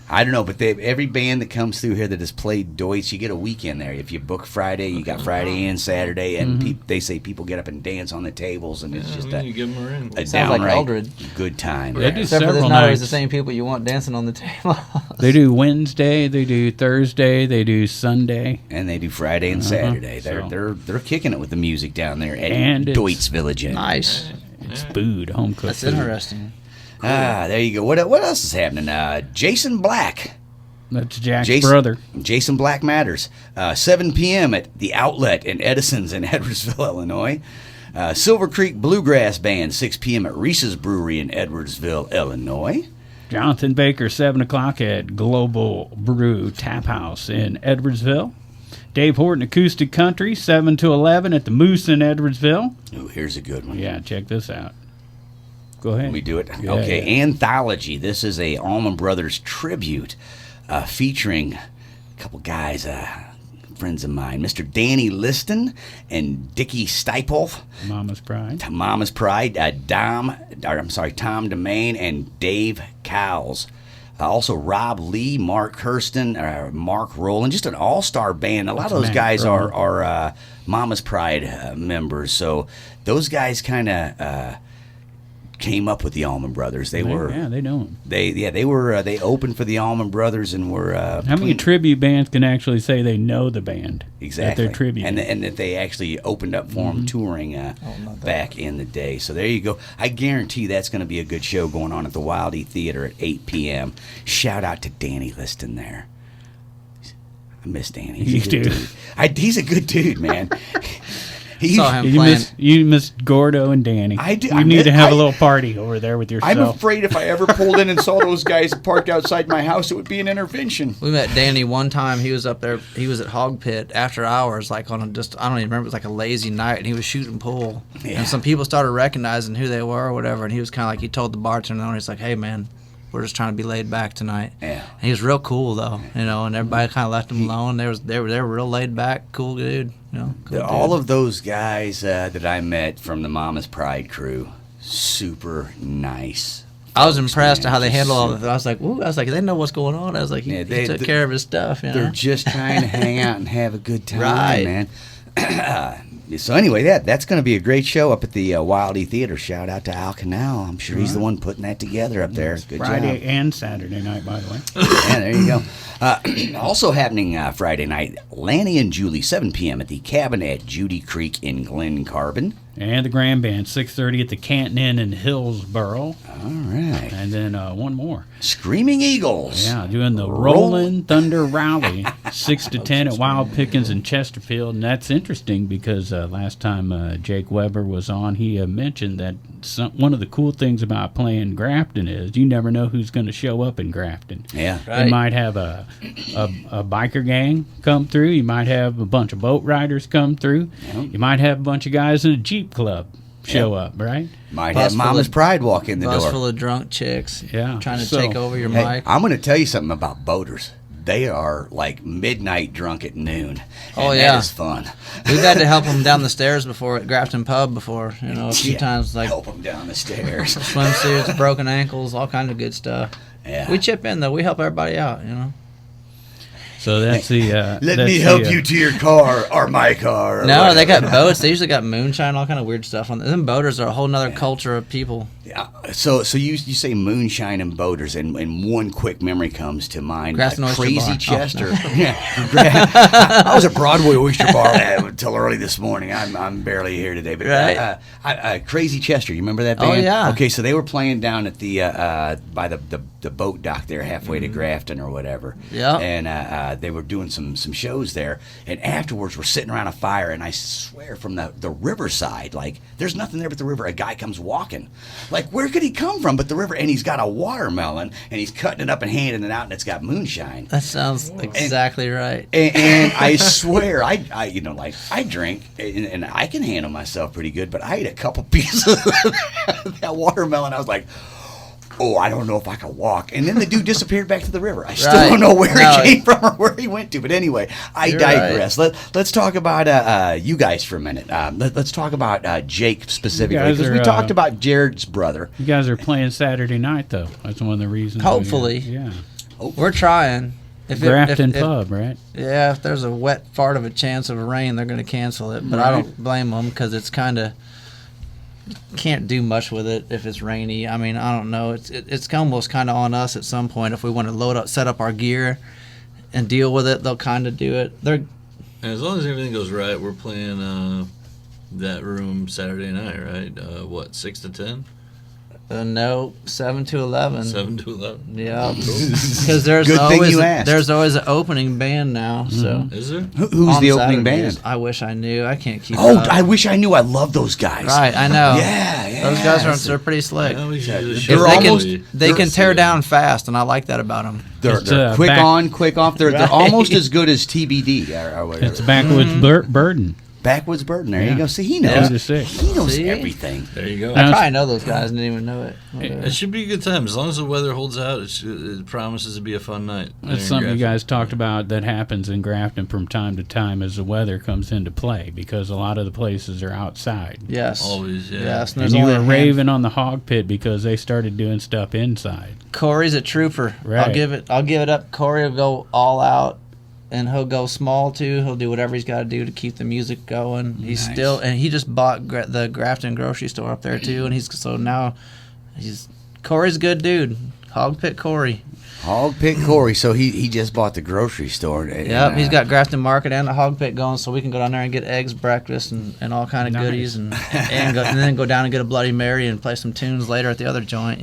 I don't know, but every band that comes through here that has played Deutz, you get a weekend there. If you book Friday, you got Friday and Saturday, and they say people get up and dance on the tables, and it's just you give them a ring. a Sounds like downright Eldred. good time. They do Except for several there's not always nights. the same people you want dancing on the table. They do Wednesday, they do Thursday, they do Sunday. And they do Friday and Saturday. They're kicking it with the music down there at And it's- Deutz Village Inn. Nice. It's food, home cooked That's food. interesting. There you go. What else is happening? Jason Black. That's Jack's brother. Jason Black Matters. 7 p.m. at the Outlet in Edison's in Edwardsville, Illinois. Silver Creek Bluegrass Band, 6 p.m. at Reese's Brewery in Edwardsville, Illinois. Jonathan Baker, 7 o'clock at Global Brew Tap House in Edwardsville. Dave Horton Acoustic Country, 7 to 11 at the Moose in Edwardsville. Ooh, here's a good one. Yeah, check this out. Go ahead. Let me do it. Yeah, Okay, yeah. Anthology. This is a Allman Brothers tribute featuring a couple guys, friends of mine, Mr. Danny Liston and Dickie Stiepel. Mama's Pride. Mama's Pride, Tom DeMaine, and Dave Cowles. Also Rob Lee, Mark Hurston, Mark Rowland, just an all-star band. A lot of those Matt guys Rowland. are Mama's Pride members. So those guys kind of came up with the Allman Brothers. They were they know him. they opened for the Allman Brothers and were How many tribute bands can actually say they know the band? exactly That they're tribute. and that they actually opened up for them touring back in the day. So there you go. I guarantee that's going to be a good show going on at the Wild E Theater at 8 p.m. Shout out to Danny Liston there. I miss Danny. You He's a good do. dude. He's a good dude, man. He's, Saw him You playing. missed Gordo and Danny. I do- You I need miss- to have I- a little party over there with yourself. I'm afraid if I ever pulled in and saw those guys parked outside my house, it would be an intervention. We met Danny one time. He was up there. He was at Hog Pit after hours, like on I don't even remember. It was like a lazy night, and he was shooting pool. Yeah. And some people started recognizing who they were or whatever. And he was kind of like, he told the bartender, he's like, "Hey man, we're just trying to be laid back tonight." Yeah. And he was real cool though, and everybody kind of left him alone. They were real laid back, cool dude. Cool All dude. of those guys that I met from the Mama's Pride crew, super nice. I was impressed at how they Just handle all of super- it. I was like, "Ooh!" I was like, "They know what's going on." I was like, "He, Yeah, he took care of his stuff." They're just trying to hang out and have a good time, Right. man. So anyway, that's going to be a great show up at the Wild E Theater. Shout out to Al Canal. I'm sure he's the one putting that together up there. Good Friday job. and Saturday night, by the way. Yeah, there you go. Also happening Friday night, Lanny and Julie, 7 p.m. at the Cabin at Judy Creek in Glen Carbon. And the Grand Band, 6:30 at the Canton Inn in Hillsboro. All right. And then one more. Screaming Eagles. Yeah, doing the Rollin' Thunder Rally, 6 to 10 at Wild Pickens in Chesterfield. And that's interesting because last time Jake Weber was on, he mentioned that one of the cool things about playing Grafton is you never know who's going to show up in Grafton. Yeah. Right. You might have a biker gang come through. You might have a bunch of boat riders come through. Yep. You might have a bunch of guys in a Jeep club show up, right? Might Bus have full Mama's of- Pride walk in the Bus door. full of drunk chicks. Yeah. Trying to So- take over your Hey, mic. I'm going to tell you something about boaters. They are like midnight drunk at noon. Oh, and yeah. That is fun. We've had to help them down the stairs before at Grafton Pub before, a few Yeah, times, like help them down the stairs. swimsuits, broken ankles, all kinds of good stuff. Yeah. We chip in though. We help everybody out. So that's the. Let that's me the, help you to your car or my car. or No, they whatever. got boats. They usually got moonshine, all kind of weird stuff on them. Them boaters are a whole nother culture of people. So you say moonshine and boaters, and one quick memory comes to mind. Grafton Oyster Crazy Bar. Chester. I was at Broadway Oyster Bar until early this morning. I'm barely here today, but Right. Crazy Chester. You remember that band? Oh, yeah. Okay, so they were playing down at the by the boat dock there, halfway to Grafton or whatever. Yeah. And they were doing some shows there, and afterwards we're sitting around a fire, and I swear from the riverside, like there's nothing there but the river. A guy comes walking. Like, where could he come from but the river? And he's got a watermelon, and he's cutting it up and handing it out, and it's got moonshine. That sounds exactly right. And I swear, I drink, and I can handle myself pretty good, but I ate a couple pieces of that watermelon. I was like, oh, I don't know if I can walk. And then the dude disappeared back to the river. I still don't know where he came from or where he went to. But anyway, I digress. Right. Let's talk about you guys for a minute. Let's talk about Jake specifically, because we talked about Jared's brother. You guys are playing Saturday night, though. That's one of the reasons. Hopefully. Yeah. We're trying. Grafton Pub, right? Yeah, if there's a wet fart of a chance of a rain, they're going to cancel it. But I don't blame them, because it's kind of can't do much with it if it's rainy. I mean, I don't know. It's almost kind of on us at some point. If we want to set up our gear and deal with it, they'll kind of do it. And as long as everything goes right, we're playing that room Saturday night, right? 6 to 10? No, 7 to 11. 7 to 11. Yeah, because there's always an opening band now. So Is there? Who's the opening band? I wish I knew. I can't keep. Oh, up. I wish I knew. I love those guys. Right, I know. Yeah. Those guys they're pretty slick. Yeah, we should do a They're show. They can tear down fast, and I like that about them. They're quick on, quick off. They're almost as good as TBD or whatever. It's Backwoods Burden. Backwoods Burden. There you go. See, he Yeah. knows. He knows See? everything. There you go. I probably know those guys and didn't even know it. It should be a good time. As long as the weather holds out, it promises to be a fun night. That's something you guys talked about that happens in Grafton from time to time as the weather comes into play, because a lot of the places are outside. Yes. Always, yeah. Yes. And you were raving on the Hawg Pit because they started doing stuff inside. Corey's a trooper. Right. I'll give it up. Corey will go all out, and he'll go small too. He'll do whatever he's got to do to keep the music going. He's still, and he just bought the Grafton grocery store up there too, and Corey's a good dude. Hawg Pit Corey. Hawg Pit Corey. So he just bought the grocery store. Yep, he's got Grafton Market and the Hawg Pit going, so we can go down there and get eggs, breakfast, and all kind of goodies, and then go down and get a Bloody Mary and play some tunes later at the other joint.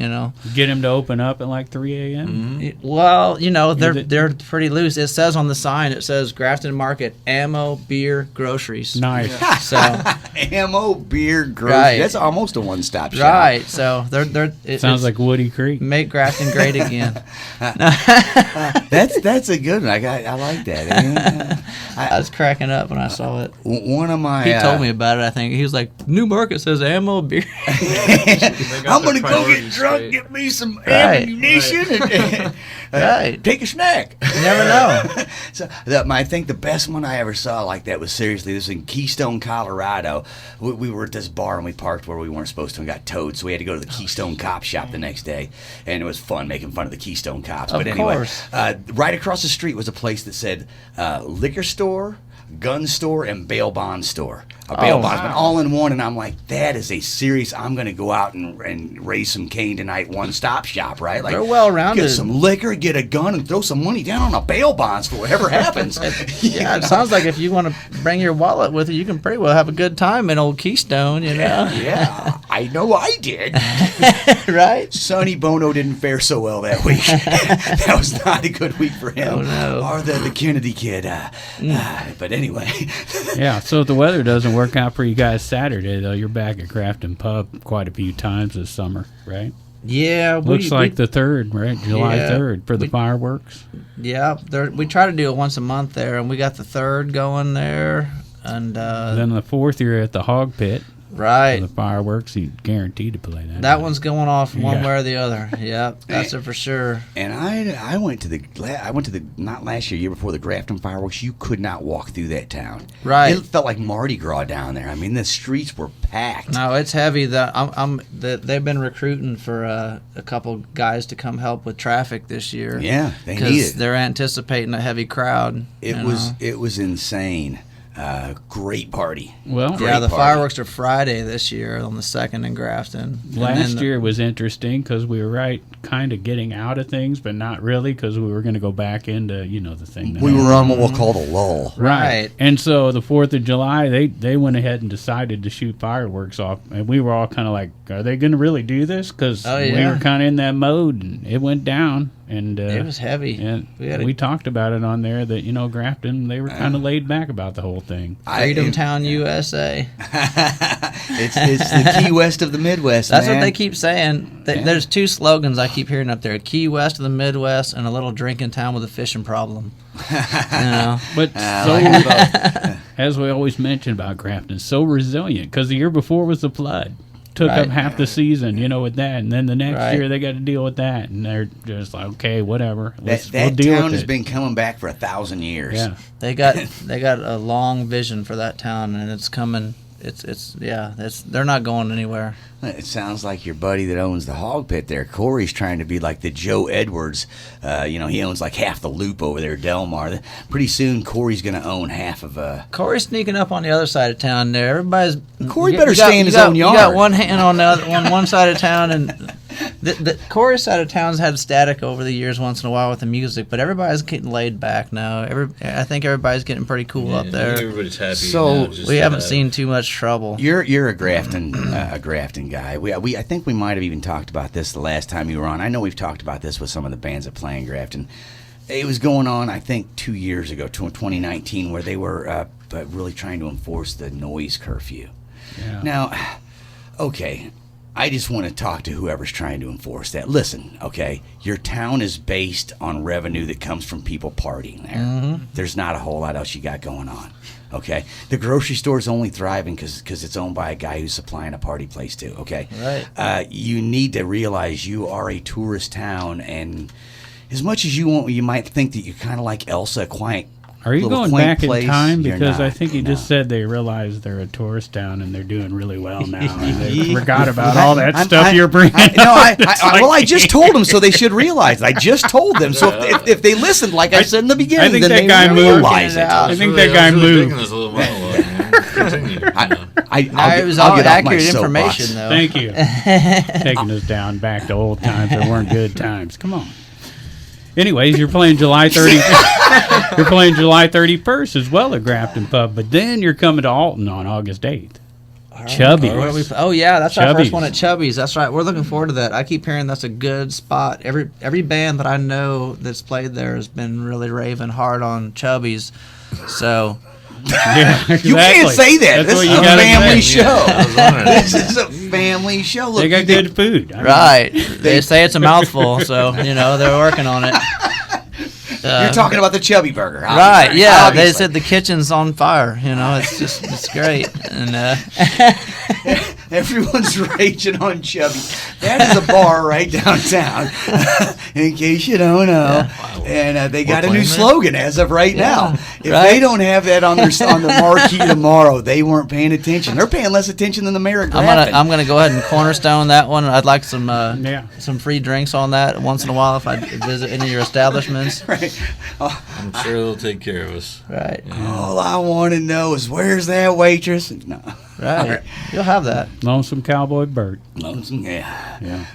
Get him to open up at like 3 a.m. Well, they're pretty loose. It says on the sign, it says Grafton Market, ammo, beer, groceries. Nice. So ammo, beer, groceries. Right. That's almost a one-stop shop. right. So it Sounds like Woody Creek. make Grafton great again. That's a good one. I like that. I was cracking up when I saw it. One of my He told me about it. I think he was like, "New Market says ammo, beer." I'm gonna go get drunk, get me some ammunition, and Right. take a snack. You never know. So I think the best one I ever saw like that was seriously this was in Keystone, Colorado. We were at this bar and we parked where we weren't supposed to and got towed, so we had to go to the Keystone Cop Shop the next day, and it was fun making fun of the Keystone Cops. But anyway, course. Right across the street was a place that said liquor store, gun store, and bail bond store. A bail bondsman, all in one, and I'm like, that is a serious. I'm going to go out and raise some cane tonight. One-stop shop, right? Like, They're well-rounded. Get some liquor, get a gun, and throw some money down on a bail bonds for whatever happens. Yeah, it sounds like if you want to bring your wallet with you, you can pretty well have a good time in old Keystone, Yeah, I know I did. right? Sonny Bono didn't fare so well that week. That was not a good week for him. Oh, no. Or the Kennedy kid. But anyway. Yeah, so if the weather doesn't work out for you guys Saturday, though, you're back at Grafton Pub quite a few times this summer, right? Yeah. Looks like the 3rd, right? July 3rd for the fireworks. Yeah, we try to do it once a month there, and we got the 3rd going there. And then the 4th, you're at the Hawg Pit. Right. For the fireworks, you guaranteed to play that. That one's going off one way or the other. Yep, that's it for sure. And I went to the not last year before the Grafton fireworks. You could not walk through that town. Right. It felt like Mardi Gras down there. I mean, the streets were packed. No, it's heavy. They've been recruiting for a couple guys to come help with traffic this year. Yeah, they need it. Because they're anticipating a heavy crowd. It was insane. Great party. Well, Yeah, the party. fireworks are Friday this year on the 2nd in Grafton. And last then year was interesting because we were kind of getting out of things, but not really because we were going to go back into, the thing. We were on what we'll call the lull. Right. And so the 4th of July, they went ahead and decided to shoot fireworks off. And we were all kind of like, are they going to really do this? Because we were kind of in that mode, and it went down. And it was heavy. And we talked about it on there that, Grafton, they were kind of laid back about the whole thing. Freedom Town, USA. It's the Key West of the Midwest, That's man. what they keep saying. There's 2 slogans I keep hearing up there: Key West of the Midwest, and a little drinking town with a fishing problem. But as we always mention about Grafton, so resilient because the year before was the flood. Took up half the season, with that, and then the next year they got to deal with that, and they're just like, okay, whatever. That we'll deal town with has it. been coming back for 1,000 years. Yeah, They got a long vision for that town, and it's coming. They're not going anywhere. It sounds like your buddy that owns the hog pit there, Corey's trying to be like the Joe Edwards. He owns like half the loop over there, Delmar. Pretty soon, Corey's going to own half of. Corey's sneaking up on the other side of town there. Everybody's Corey better stay in his own yard. You got one hand on one side of town, and the Corey's side of town's had static over the years once in a while with the music, but everybody's getting laid back now. I think everybody's getting pretty cool up there. Everybody's happy. So, now, we haven't seen too much trouble. You're a Grafton guy. I think we might have even talked about this the last time you were on. I know we've talked about this with some of the bands that play in Grafton. It was going on, I think, 2 years ago, 2019, where they were really trying to enforce the noise curfew. yeah. Now, okay, I just want to talk to whoever's trying to enforce that. Listen, okay, your town is based on revenue that comes from people partying there. Mm-hmm. There's not a whole lot else you got going on. Okay, the grocery store's only thriving because it's owned by a guy who's supplying a party place too. Okay, Right. You need to realize you are a tourist town, and as much as you might think that you're kind of like Elsa, a quiet. Are you little going quaint back place, in time? you're Because I not, think you no. just said they realized they're a tourist town and they're doing really well now. And they forgot about all that stuff you're bringing. I just told them, so they should realize it. I just told them, so if they listened, like I said in the beginning, I think then that they guy realize moved. it. I think that guy moved. This little monologue, man. Continue. It was all accurate information, though. Thank you. Taking us down back to old times that weren't good times. Come on. Anyways, you're playing July 30. You're playing July 31st as well at Grafton Pub, but then you're coming to Alton on August 8th. Cubbys. That's our Cubbys. first one at Cubbys. That's right. We're looking forward to that. I keep hearing that's a good spot. Every band that I know that's played there has been really raving hard on Cubbys. So Yeah, exactly. You can't say that. That's This what is you a gotta family say. show. I was wondering. This is a family show. Look, They got you think- good food. I mean, right, they say it's a mouthful. So they're working on it. You're talking about the Chubby Burger, Right, obviously. yeah. Obviously. They said the kitchen's on fire. It's great. And Everyone's raging on Chubby. That is a bar right downtown, in case you don't know. And they got a new playing slogan as of right now. If right. they don't have that on the marquee tomorrow, they weren't paying attention. They're paying less attention than the mayor of Grafton. I'm gonna go ahead and cornerstone that one. I'd like some Yeah. some free drinks on that once in a while if I visit any of your establishments. Right. I'm sure they'll take care of us. Right, All I want to know is where's that waitress? No. right. You'll have that. Lonesome Cowboy Bert. Lonesome, yeah. Yeah.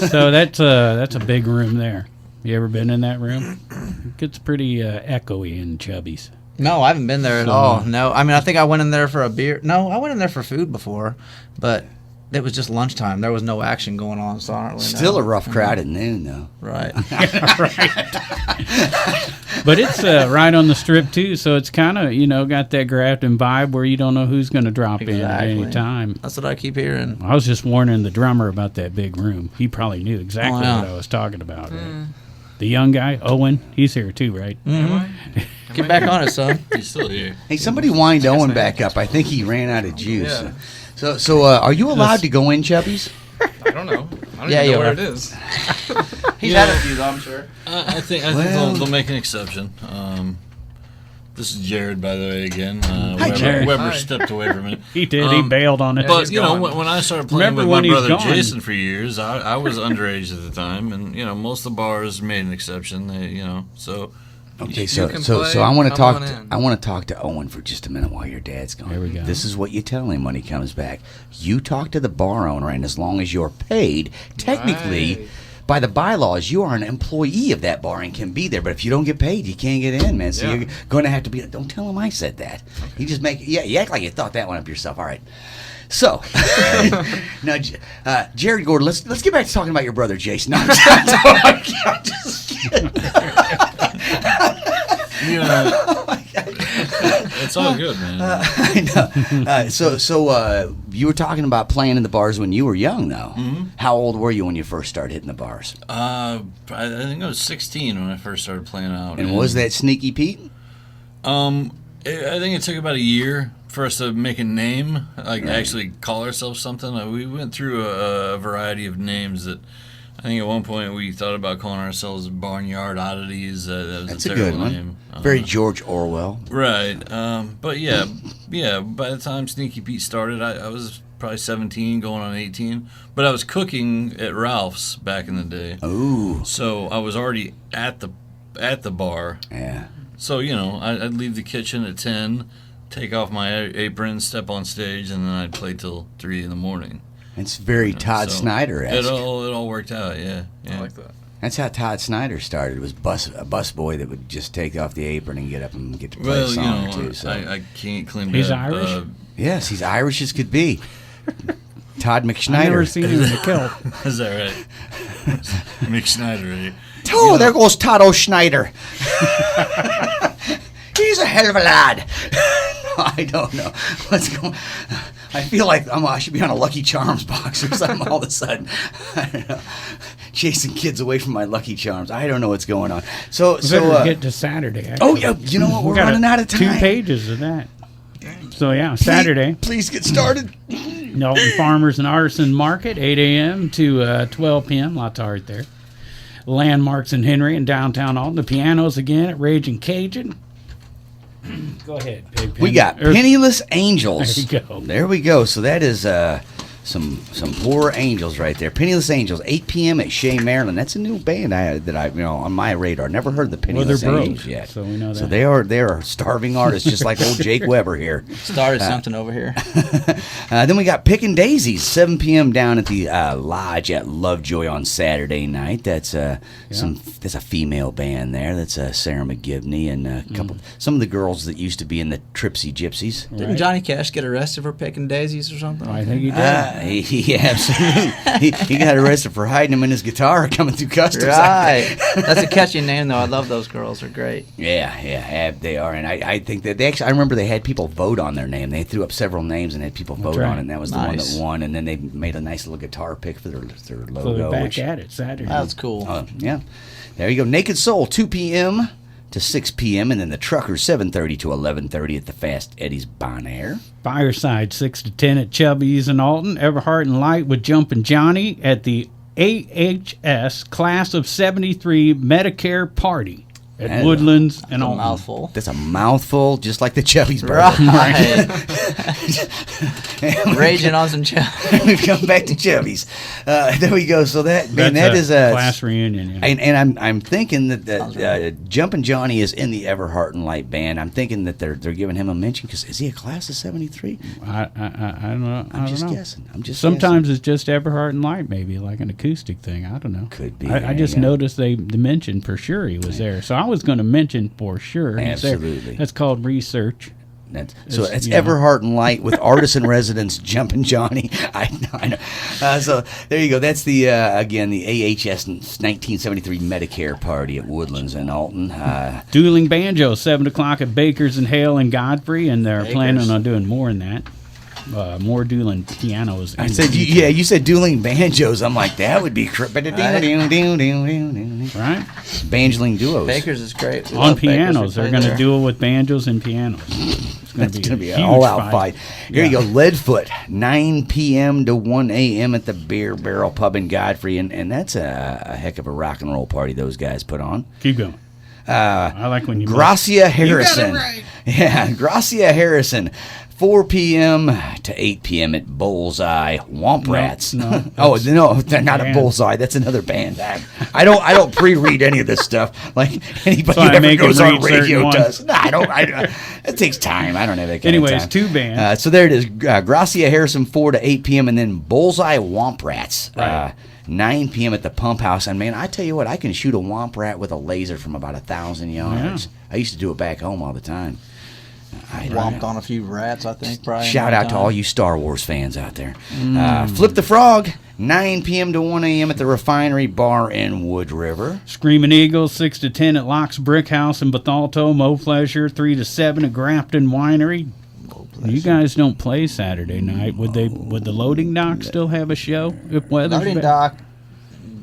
So that's a big room there. You ever been in that room? It gets pretty echoey in Chubby's. No, I haven't been there at all. No, I mean I think I went in there for a beer. No, I went in there for food before, but it was just lunchtime. There was no action going on, so I don't really Still know. a rough crowd at noon, though. Right. But it's right on the strip too, so it's kind of got that Grafton vibe where you don't know who's going to drop in at any Exactly. time. That's what I keep hearing. I was just warning the drummer about that big room. He probably knew exactly Oh, yeah. what I was talking about. Right? The young guy, Owen, he's here too, right? Get back on it, son. He's still here. Hey, somebody wind Owen back up. I think he ran out of juice. Yeah. So are you allowed to go in, Chubby's? I don't know. I don't Yeah, even you know where are. it is. He's had a few, though, I'm sure. I think Well- they'll make an exception. This is Jared, by the way, again. Jared. Weber Hi. stepped away from it. He did. He bailed on it. But he's you know, gone. when I started playing Remember with when my he's brother gone? Jason for years, I was underage at the time, and most of the bars made an exception. So Okay, You so can so play, so I want to come talk. on in. I want to talk to Owen for just a minute while your dad's gone. There we go. This is what you tell him when he comes back. You talk to the bar owner, and as long as you're paid, technically, Right. by the bylaws, you are an employee of that bar and can be there. But if you don't get paid, you can't get in, man. So Yeah. you're going to have to be. Don't tell him I said that. You just make. Yeah, you act like you thought that one up yourself. All right. So, now, Jared Gordon, let's get back to talking about your brother Jason. No, I'm just kidding. It's all good, man. I know. So you were talking about playing in the bars when you were young, though. Mm-hmm. How old were you when you first started hitting the bars? I think I was 16 when I first started playing out. And was that Sneaky Pete? I think it took about a year for us to make a name, actually call ourselves something. We went through a variety of names that I think at one point we thought about calling ourselves Barnyard Oddities. That was That's a a terrible good one. name. Very George Orwell. Right. But yeah, by the time Sneaky Pete started, I was probably 17, going on 18. But I was cooking at Ralph's back in the day. Ooh. So I was already at the bar. Yeah. So, I'd leave the kitchen at 10, take off my apron, step on stage, and then I'd play till 3 in the morning. It's very Todd So Snyder-esque. It all worked out, yeah. I like that. That's how Todd Snyder started. Was a bus boy that would just take off the apron and get up and get to play a song or two. So. I can't claim He's that. Irish? Yes, he's Irish as could be. Todd I've never McSchneider. seen him in a kilt. Is that right? Mick Schneider, eh? Oh, there goes Todd O'Schneider. He's a hell of a lad. I don't know what's going. I feel like I should be on a Lucky Charms box or something all of a sudden. I don't know. Chasing kids away from my Lucky Charms. I don't know what's going on. So Get to Saturday. oh actually. yeah, you know what? We're got running out of time. 2 pages of that. So yeah, Saturday. Please get started. Alton Farmers and Artisan Market, 8 a.m. to 12 p.m. Lots of art there. Landmarks in Henry and downtown Alton. The pianos again at Raging Cajun. Go ahead, Pigpen. We got Penniless Angels. There you go. There we go. So that is some poor angels right there. Penniless Angels, 8 p.m. at Chez, Maryland. That's a new band that I on my radar. Never heard of the Penniless they're Angels broke, yet. so we know So that. they are starving artists, just like old Jake Weber here. Started something over here. Then we got Pickin' Daisies, 7 p.m. down at the Lodge at Lovejoy on Saturday night. That's that's a female band there. That's Sarah McGivney and a couple some of the girls that used to be in the Tripsy Gypsies. Didn't Johnny Cash get arrested for picking daisies or something? I think he did. He absolutely he got arrested for hiding him in his guitar coming through customs. Right. That's a catchy name, though. I love those girls. They're great. Yeah, they are, and I think that they actually. I remember they had people vote on their name. They threw up several names and had people vote right. on it. And that was the one Nice. that won. And then they made a nice little guitar pick for their So logo. they're back which, at it Saturday. That's cool. yeah, there you go. Naked Soul, 2 p.m. to 6 p.m. and then the Truckers, 7:30 to 11:30 at the Fast Eddie's Bon Air. Fireside 6 to 10 at Cubbys and Alton. Everhart and Light with Jumpin' Johnny at the AHS Class of 73 Medicare Party at That is Woodlands and A Alton. mouthful. That's a mouthful, just like the Chubby's burger. Right. Raging on some chow. We've come back to Chubby's. There we go. So that man, That's that is a class reunion. Yeah. And I'm thinking that Sounds right. Jumpin' Johnny is in the Everhart and Light band. I'm thinking that they're giving him a mention because is he a class of 73? I don't know. I'm just know. guessing. I'm just Sometimes it's just Everhart and Light, maybe like an acoustic thing. I don't know. Could be. I just Yeah. noticed they mentioned for sure he was there, so I was going to mention for sure. he's there. Absolutely. That's called research. That's Yeah. Everhart and Light with artisan residents Jumpin' Johnny. I know. So there you go. That's the again the AHS 1973 Medicare party at Woodlands and Alton. Dueling Banjo, 7 o'clock at Baker's and Hale and Godfrey, and they're Baker's. planning on doing more than that. More dueling pianos. I in said, the future. you said dueling banjos. I'm like, that would be Right? banjoing duos. Baker's is great. We On love Baker's. pianos. We They're played going to there. duel with banjos and pianos. It's going It's going to be an huge all-out fight. Here you Yeah. go, Leadfoot, 9 p.m. to 1 a.m. at the Beer Barrel Pub in Godfrey, and that's a heck of a rock and roll party those guys put on. Keep going. I like when you Gracia Harrison. You got it right. Yeah, Gracia Harrison. 4 p.m. to 8 p.m. at Bullseye Womp Rats. No, Oh no, they're not band. at Bullseye. That's another band. I don't pre-read any of this stuff like anybody So I who ever make 'em goes on read certain radio ones. does. No, I don't. It takes time. I don't have that kind Anyways, of time. 2 bands. So there it is. Gracia Harrison 4 to 8 p.m. and then Bullseye Womp Rats. Right. 9 p.m. at the Pump House. And man, I tell you what, I can shoot a Womp Rat with a laser from about 1,000 yards. I used to do it back home all the time. Womped on a few rats, I think, Brian. Shout out to all you Star Wars fans out there. Flip the Frog, 9 p.m. to 1 a.m. at the Refinery Bar in Wood River. Screaming Eagles 6 to 10 at Laux Brickhouse in Bethalto. Mo Pleasure 3 to 7 at Grafton Winery. You guys don't play Saturday night. Would the loading dock still have a show if weather's Loading bad? dock.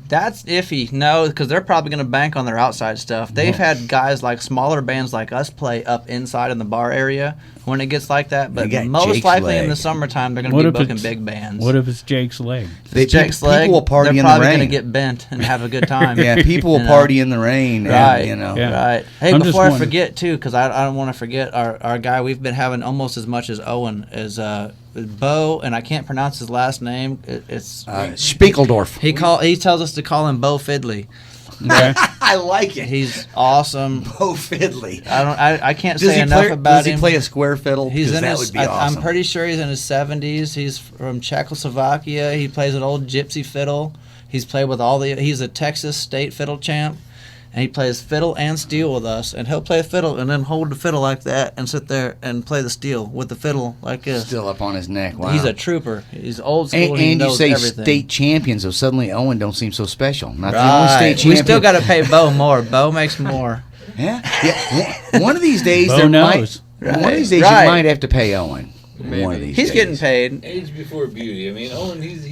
That's iffy. No, because they're probably going to bank on their outside stuff. They've had guys like smaller bands like us play up inside in the bar area when it gets like that. But They got most Jake's likely in leg. the summertime, they're going What to if be booking it's- big bands. What if it's Jake's leg? They, Jake's leg, people will party they're in the probably rain. going to get bent and have a good time. Yeah, people will You know? party in the rain. Right, And, you know. Yeah. right. Hey, I'm just before I wondering. forget too, because I don't want to forget our guy. We've been having almost as much as Owen as Bo, and I can't pronounce his last name. It's Spiegeldorf. he tells us to call him Bo Fiddley. Okay. I like it. He's awesome. Bo Fiddley. I can't Does say he enough play? about Does him. he play a square fiddle? He's 'Cause in that his. would be awesome. I'm pretty sure he's in his 70s. He's from Czechoslovakia. He plays an old gypsy fiddle. He's played with all the. He's a Texas state fiddle champ, and he plays fiddle and steel with us. And he'll play fiddle and then hold the fiddle like that and sit there and play the steel with the fiddle like this. Still up on his neck. Wow. He's a trooper. He's old school. He And you knows say everything. state champion, so suddenly Owen don't seem so special. Not the only Right. state champion. We still got to pay Bo more. Bo makes more. Yeah. One of these days, Bo there knows. might. One of these days, Right. you might have to pay Owen. Maybe. One of these He's days. getting paid. Age before beauty. I mean, Owen, he's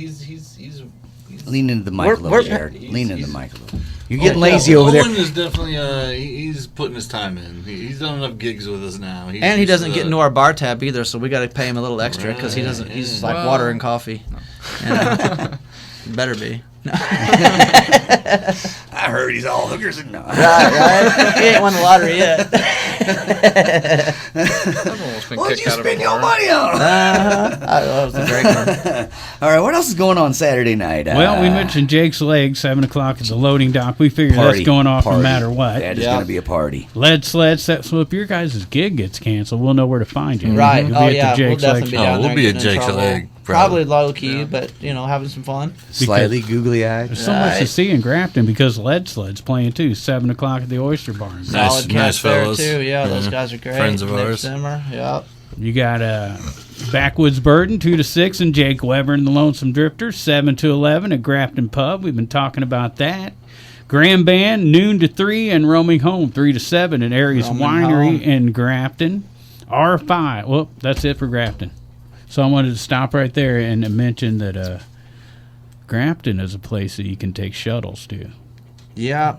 Lean into the mic a little, We're- Jared. Lean into the he's- mic a little. You're getting lazy over there. Owen is definitely he's putting his time in. He's done enough gigs with us now. He's And he used doesn't to get that. into our bar tab either, so we got to pay him a little extra because he doesn't. He's like Well- water and coffee. You know? Better be. I heard he's all hookers and Right? He ain't won the lottery yet. I've almost been What'd kicked you out of a spend your bar. money on? That was a great one. All right, what else is going on Saturday night? Well, we mentioned Jake's leg, 7 o'clock at the loading dock. We figure that's going off no matter what. That is Yeah. going to be a party. Lead Sled, so if your guys' gig gets canceled, we'll know where to find you. Right. You'll Oh, be yeah. at the We'll Jake's definitely Leg be show. down we'll there be at getting in Jake's trouble. Leg, Probably probably. low key, but, having some fun. Slightly googly eyed. There's so much to Right. see in Grafton because Lead Sled's playing too. 7 o'clock at the Oyster Barn. Solid nice cats there, fellas. too. Yeah, those Yeah. guys are great. Friends of Nick ours. Zimmer, yep. You got Backwoods Burden 2 to 6 and Jake Weber and the Lonesome Drifters 7 to 11 at Grafton Pub. We've been talking about that. Grand Band noon to 3 and Roaming Home 3 to 7 at Aries Roaming Winery Home. in Grafton. R5. Well, that's it for Grafton. So I wanted to stop right there and mention that Grafton is a place that you can take shuttles to. Yeah,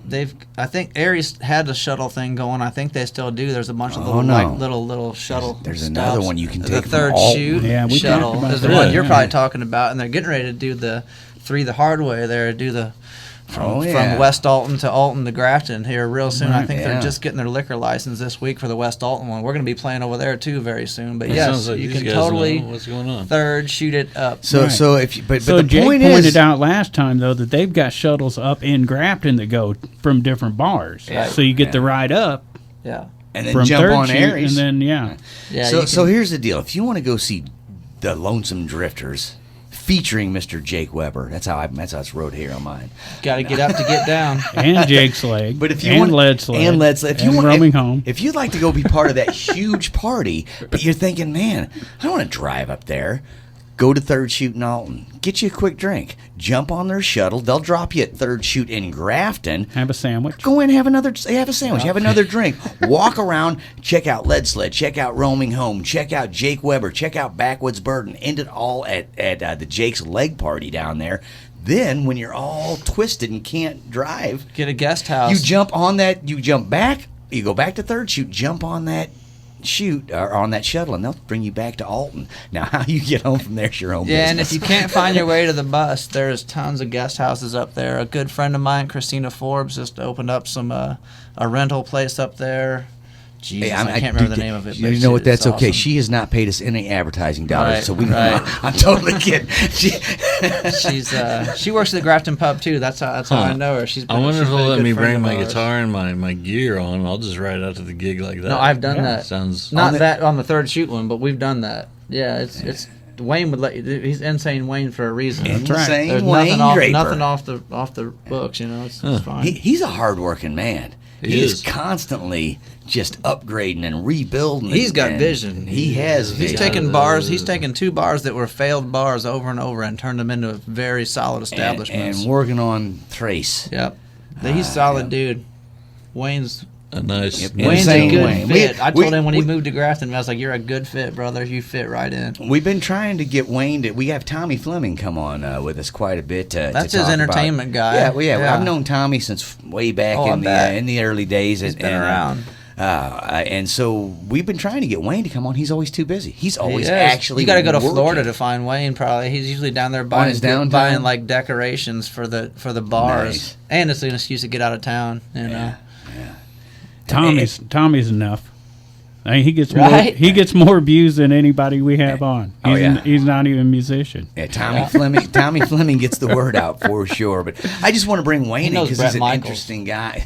I think Aries had the shuttle thing going. I think they still do. There's a bunch of Oh, little, no. little shuttle. There's another stops. one you can The take from third Alton. shoot Yeah, we shuttle. talked about There's the that, one you're yeah. probably talking about, and they're getting ready to do the hard way there. Do the from West Alton to Alton to Grafton here real soon. I think Yeah. they're just getting their liquor license this week for the West Alton one. We're going to be playing over there too very soon. But It yes, sounds like you these can guys totally know what's going on. third shoot it up. So, Right. so if you, but So the Jake point pointed is, out last time though that they've got shuttles up in Grafton that go from different bars. Right. So you get the ride up Yeah, and then from jump third on shoot, Aries. and then yeah. so, you so can- here's the deal: if you want to go see the Lonesome Drifters featuring Mr. Jake Weber, that's how it's wrote here on mine. got to get up to get down. and Jake's Leg, But if you and want Lead Sled, and Lead Sled, if you and want Roaming Home, if you'd like to go be part of that huge party, but you're thinking, man, I don't want to drive up there. Go to Third Shoot in Alton. Get you a quick drink. Jump on their shuttle. They'll drop you at Third Shoot in Grafton. have a sandwich. Go in, have a sandwich, have another drink. Walk around, check out Lead Sled, check out Roaming Home, check out Jake Weber, check out Backwoods Burden. End it all at the Jake's Leg Party down there. Then, when you're all twisted and can't drive, Get a guest house. you jump on that. You jump back. You go back to Third Shoot. Jump on that shoot or on that shuttle, and they'll bring you back to Alton. Now, how you get home from there is your own Yeah, business. and if you can't find your way to the bus, there's tons of guest houses up there. A good friend of mine, Christina Forbes, just opened up some a rental place up there. Jesus, I can't remember the name of it. You but know what? That's it's okay. awesome. She has not paid us any advertising dollars, Right, so we. right. I'm totally kidding. She works at the Grafton pub too. That's how I know her. I wonder if they'll let me bring my guitar. guitar and my gear on. I'll just ride out to the gig like that. No, I've done that. Sounds Not that on the third shoot one, but we've done that. Yeah, it's Wayne would let you. He's insane Wayne for a reason. Insane There's Wayne nothing Draper. off the books. You know, it's fine. He's a hardworking man. He is is. constantly just upgrading and rebuilding. He's got and vision. He has He's vision. taken bars. He's taken 2 bars that were failed bars over and over and turned them into very solid establishments. and working on Thrace. Yep, he's a solid dude. Wayne's a nice. Wayne's a Insane good Wayne. fit. I told we- him when he we- moved to Grafton, I was like, "You're a good fit, brother. You fit right in." We've been trying to get Wayne to. We have Tommy Fleming come on with us quite a bit. That's to his talk entertainment about. guy. Yeah, well, Yeah. I've known Tommy since way back Oh, I bet. in the early days. He's been around. And so we've been trying to get Wayne to come on. He's always too busy. He's always He is. actually. You got to go to working. Florida to find Wayne. Probably he's usually down there his downtown? buying like decorations for the bars, Nice. and it's an excuse to get out of town. You know. Tommy's enough. I mean, he gets Right? more views than anybody we have on. Oh, yeah. He's not even a musician. Yeah, Tommy Fleming gets the word out for sure. But I just want to bring Wayne in knows because Bret he's an Michaels. interesting guy.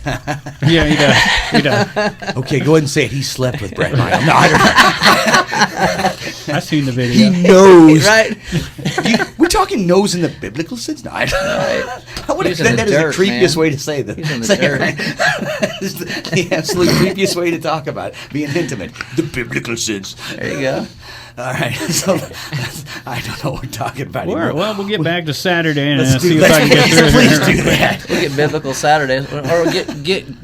Yeah, he does. He does. Okay, go ahead and say it. He slept with Bret Michaels. No, I don't know. I've seen the He video. knows. Right. We're talking knows in the biblical sense. No, I would have He's in said the that is dirt, the creepiest man. way to say that. He's in the Say it, dirt. right? It's the absolute creepiest way to talk about it. Being intimate. The biblical sense. There you go. All right. So I don't know what we're talking about anymore. Well, we'll get back to Saturday and Let's see do, if I can get through please it. do that. We'll get biblical Saturday, or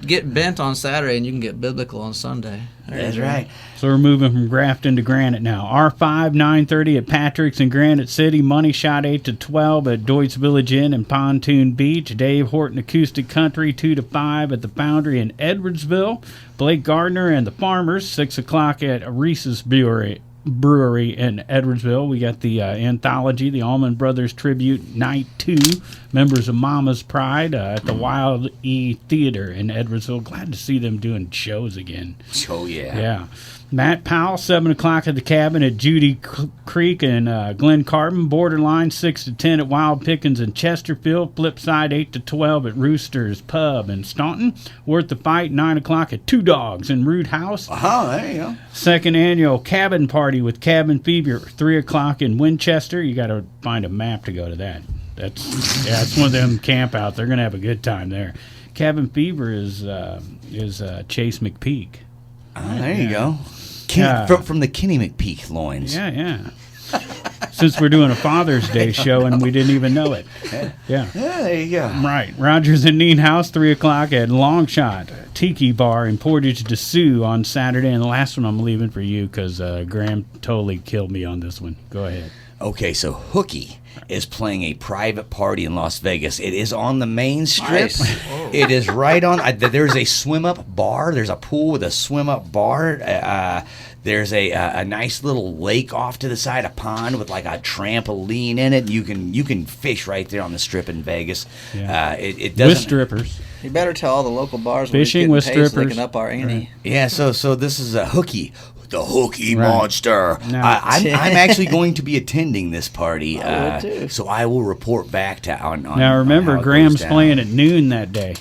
get bent on Saturday, and you can get biblical on Sunday. There That's you go. right. So we're moving from Grafton to Granite now. R5, 9:30 at Patrick's in Granite City. Money Shot 8 to 12 at Deutz Village Inn and Pontoon Beach. Dave Horton Acoustic Country 2 to 5 at the Foundry in Edwardsville. Blake Gardner and the Farmers 6 o'clock at Reese's Brewery in Edwardsville. We got the anthology, the Allman Brothers Tribute Night 2. Members of Mama's Pride at the Wild E Theater in Edwardsville. Glad to see them doing shows again. Oh, yeah. Yeah. Matt Powell, 7 o'clock at the Cabin at Judy Creek and Glen Carbon. Borderline, 6 to 10 at Wild Pickens in Chesterfield. Flipside, 8 to 12 at Rooster's Pub in Staunton. Worth the Fight, 9 o'clock at Two Dogs in Root House. There you go. Second annual Cabin Party with Cabin Fever, 3 o'clock in Winchester. You got to find a map to go to that. That's one of them camp outs. They're going to have a good time there. Cabin Fever is Chase McPeak. There you go. Yeah. From the Kenny McPeak loins. Yeah. Since we're doing a Father's Day show and we didn't even know it. Yeah. Yeah, there you go. Right. Rogers and Neat House, 3 o'clock at Longshot Tiki Bar in Portage de Sioux on Saturday. And the last one I'm leaving for you because Graham totally killed me on this one. Go ahead. Okay, so Hooky is playing a private party in Las Vegas. It is on the main strip. Nice. It is right on. There's a swim-up bar. There's a pool with a swim-up bar. There's a nice little lake off to the side, a pond with like a trampoline in it. You can fish right there on the strip in Vegas. Yeah. It doesn't. With strippers. You better tell all the local bars Fishing we're with getting paid so they strippers. can up our ante. Yeah, so this is a Hooky. The Hooky Right. Monster. Now- I'm actually going to be attending this party, I would too. so I will report back on Now remember, on how it Graham's goes down. playing at noon that day.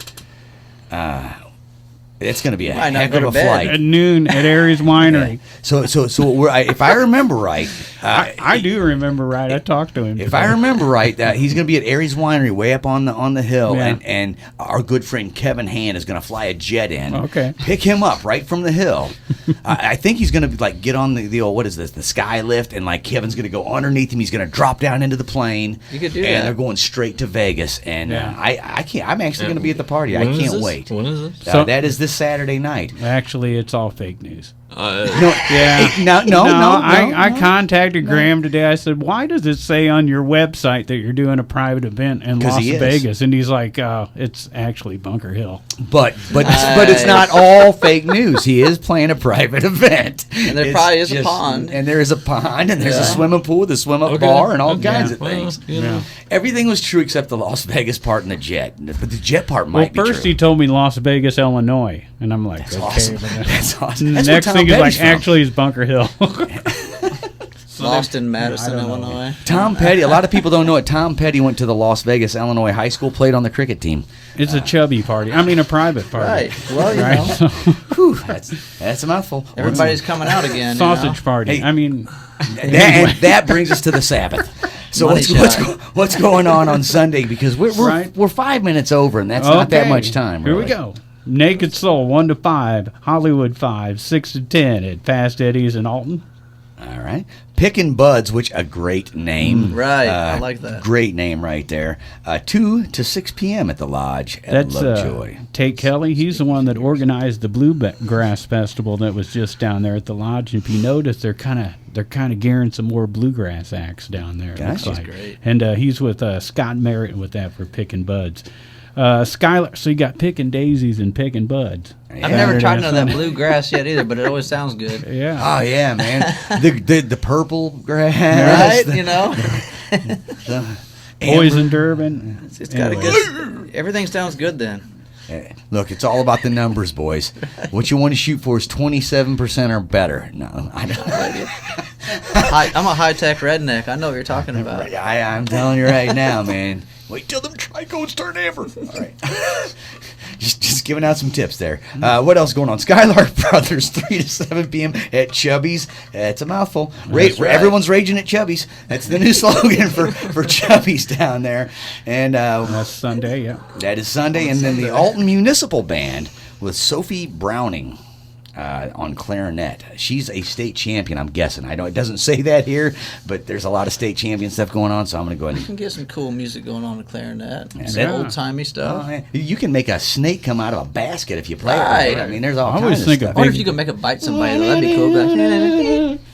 It's going to be a Might not heck go of to a bed. flight. At noon at Aries Winery. So if I remember right, I do remember right. I talked to him. if I remember right, he's going to be at Aries Winery, way up on the hill, Yeah. and our good friend Kevin Hand is going to fly a jet in, Okay. pick him up right from the hill. I think he's going to get on the old, what is this, the sky lift, and like Kevin's going to go underneath him. He's going to drop down into the plane. You could do and that. they're going straight to Vegas, and Yeah. I can't. I'm actually going to be at the party. I When is can't this? wait. When is this? So- That is this Saturday night. Actually, it's all fake news. No. I contacted Graham today. I said, "Why does it say on your website that you're doing a private event in Las Vegas?" And he's like, "It's actually Bunker Hill." But it's not all fake news. He is playing a private event, and there probably is a pond, and there is a pond, and there's a swimming pool, the swim up bar, and all kinds of things. Everything was true except the Las Vegas part and the jet. But the jet part might be true. First he told me Las Vegas, Illinois, and I'm like, That's okay. awesome. That's awesome. The next thing is like, actually, it's Bunker Hill. Lost in Madison, Illinois. Tom Petty. A lot of people don't know it. Tom Petty went to the Las Vegas, Illinois high school, played on the cricket team. It's a chubby party. I mean, a private party. Right. Well, you know. Whew, that's a mouthful. Everybody's coming out again. Sausage party. Hey, I mean, that brings us to the Sabbath. So what's going on Sunday? Because we're 5 minutes over, and that's not that much time. Here we go. Naked Soul 1 to 5, Hollywood 5, 6 to 10 at Fast Eddie's in Alton. All right. Pickin' Buds, which a great name. Right. I like that. Great name right there. 2 to 6 p.m. at the Lodge at Lovejoy. Tate Kelly, he's the one that organized the Bluegrass Festival that was just down there at the Lodge. And if you notice, they're kind of gearing some more bluegrass acts down there. That's great. And he's with Scott Merritt with that for Pickin' Buds. Skylar, so you got Pickin' Daisies and Pickin' Buds. I've never tried none of that bluegrass yet either, but it always sounds good. Yeah. Oh yeah, man. the purple grass, right? You know, Poison Durban. It's got a good. Everything sounds good then. Look, it's all about the numbers, boys. What you want to shoot for is 27% or better. No, I don't. I'm a high-tech redneck. I know what you're talking about. I'm telling you right now, man. Wait till them tricodes turn amber. All right. Just giving out some tips there. What else going on? Skylark Brothers, 3 to 7 p.m. at Cubbys. It's a mouthful. Right. Everyone's raging at Cubbys. That's the new slogan for Cubbys down there. And that's Sunday, yeah. That is Sunday. And then the Alton Municipal Band with Sophie Browning on clarinet. She's a state champion, I'm guessing. I know it doesn't say that here, but there's a lot of state champion stuff going on, so I'm going to go ahead and... You can get some cool music going on with clarinet. Yeah, some old-timey stuff. You can make a snake come out of a basket if you play right. it. I mean, there's all kinds of stuff. I wonder if you could make it bite somebody. That'd be cool. But,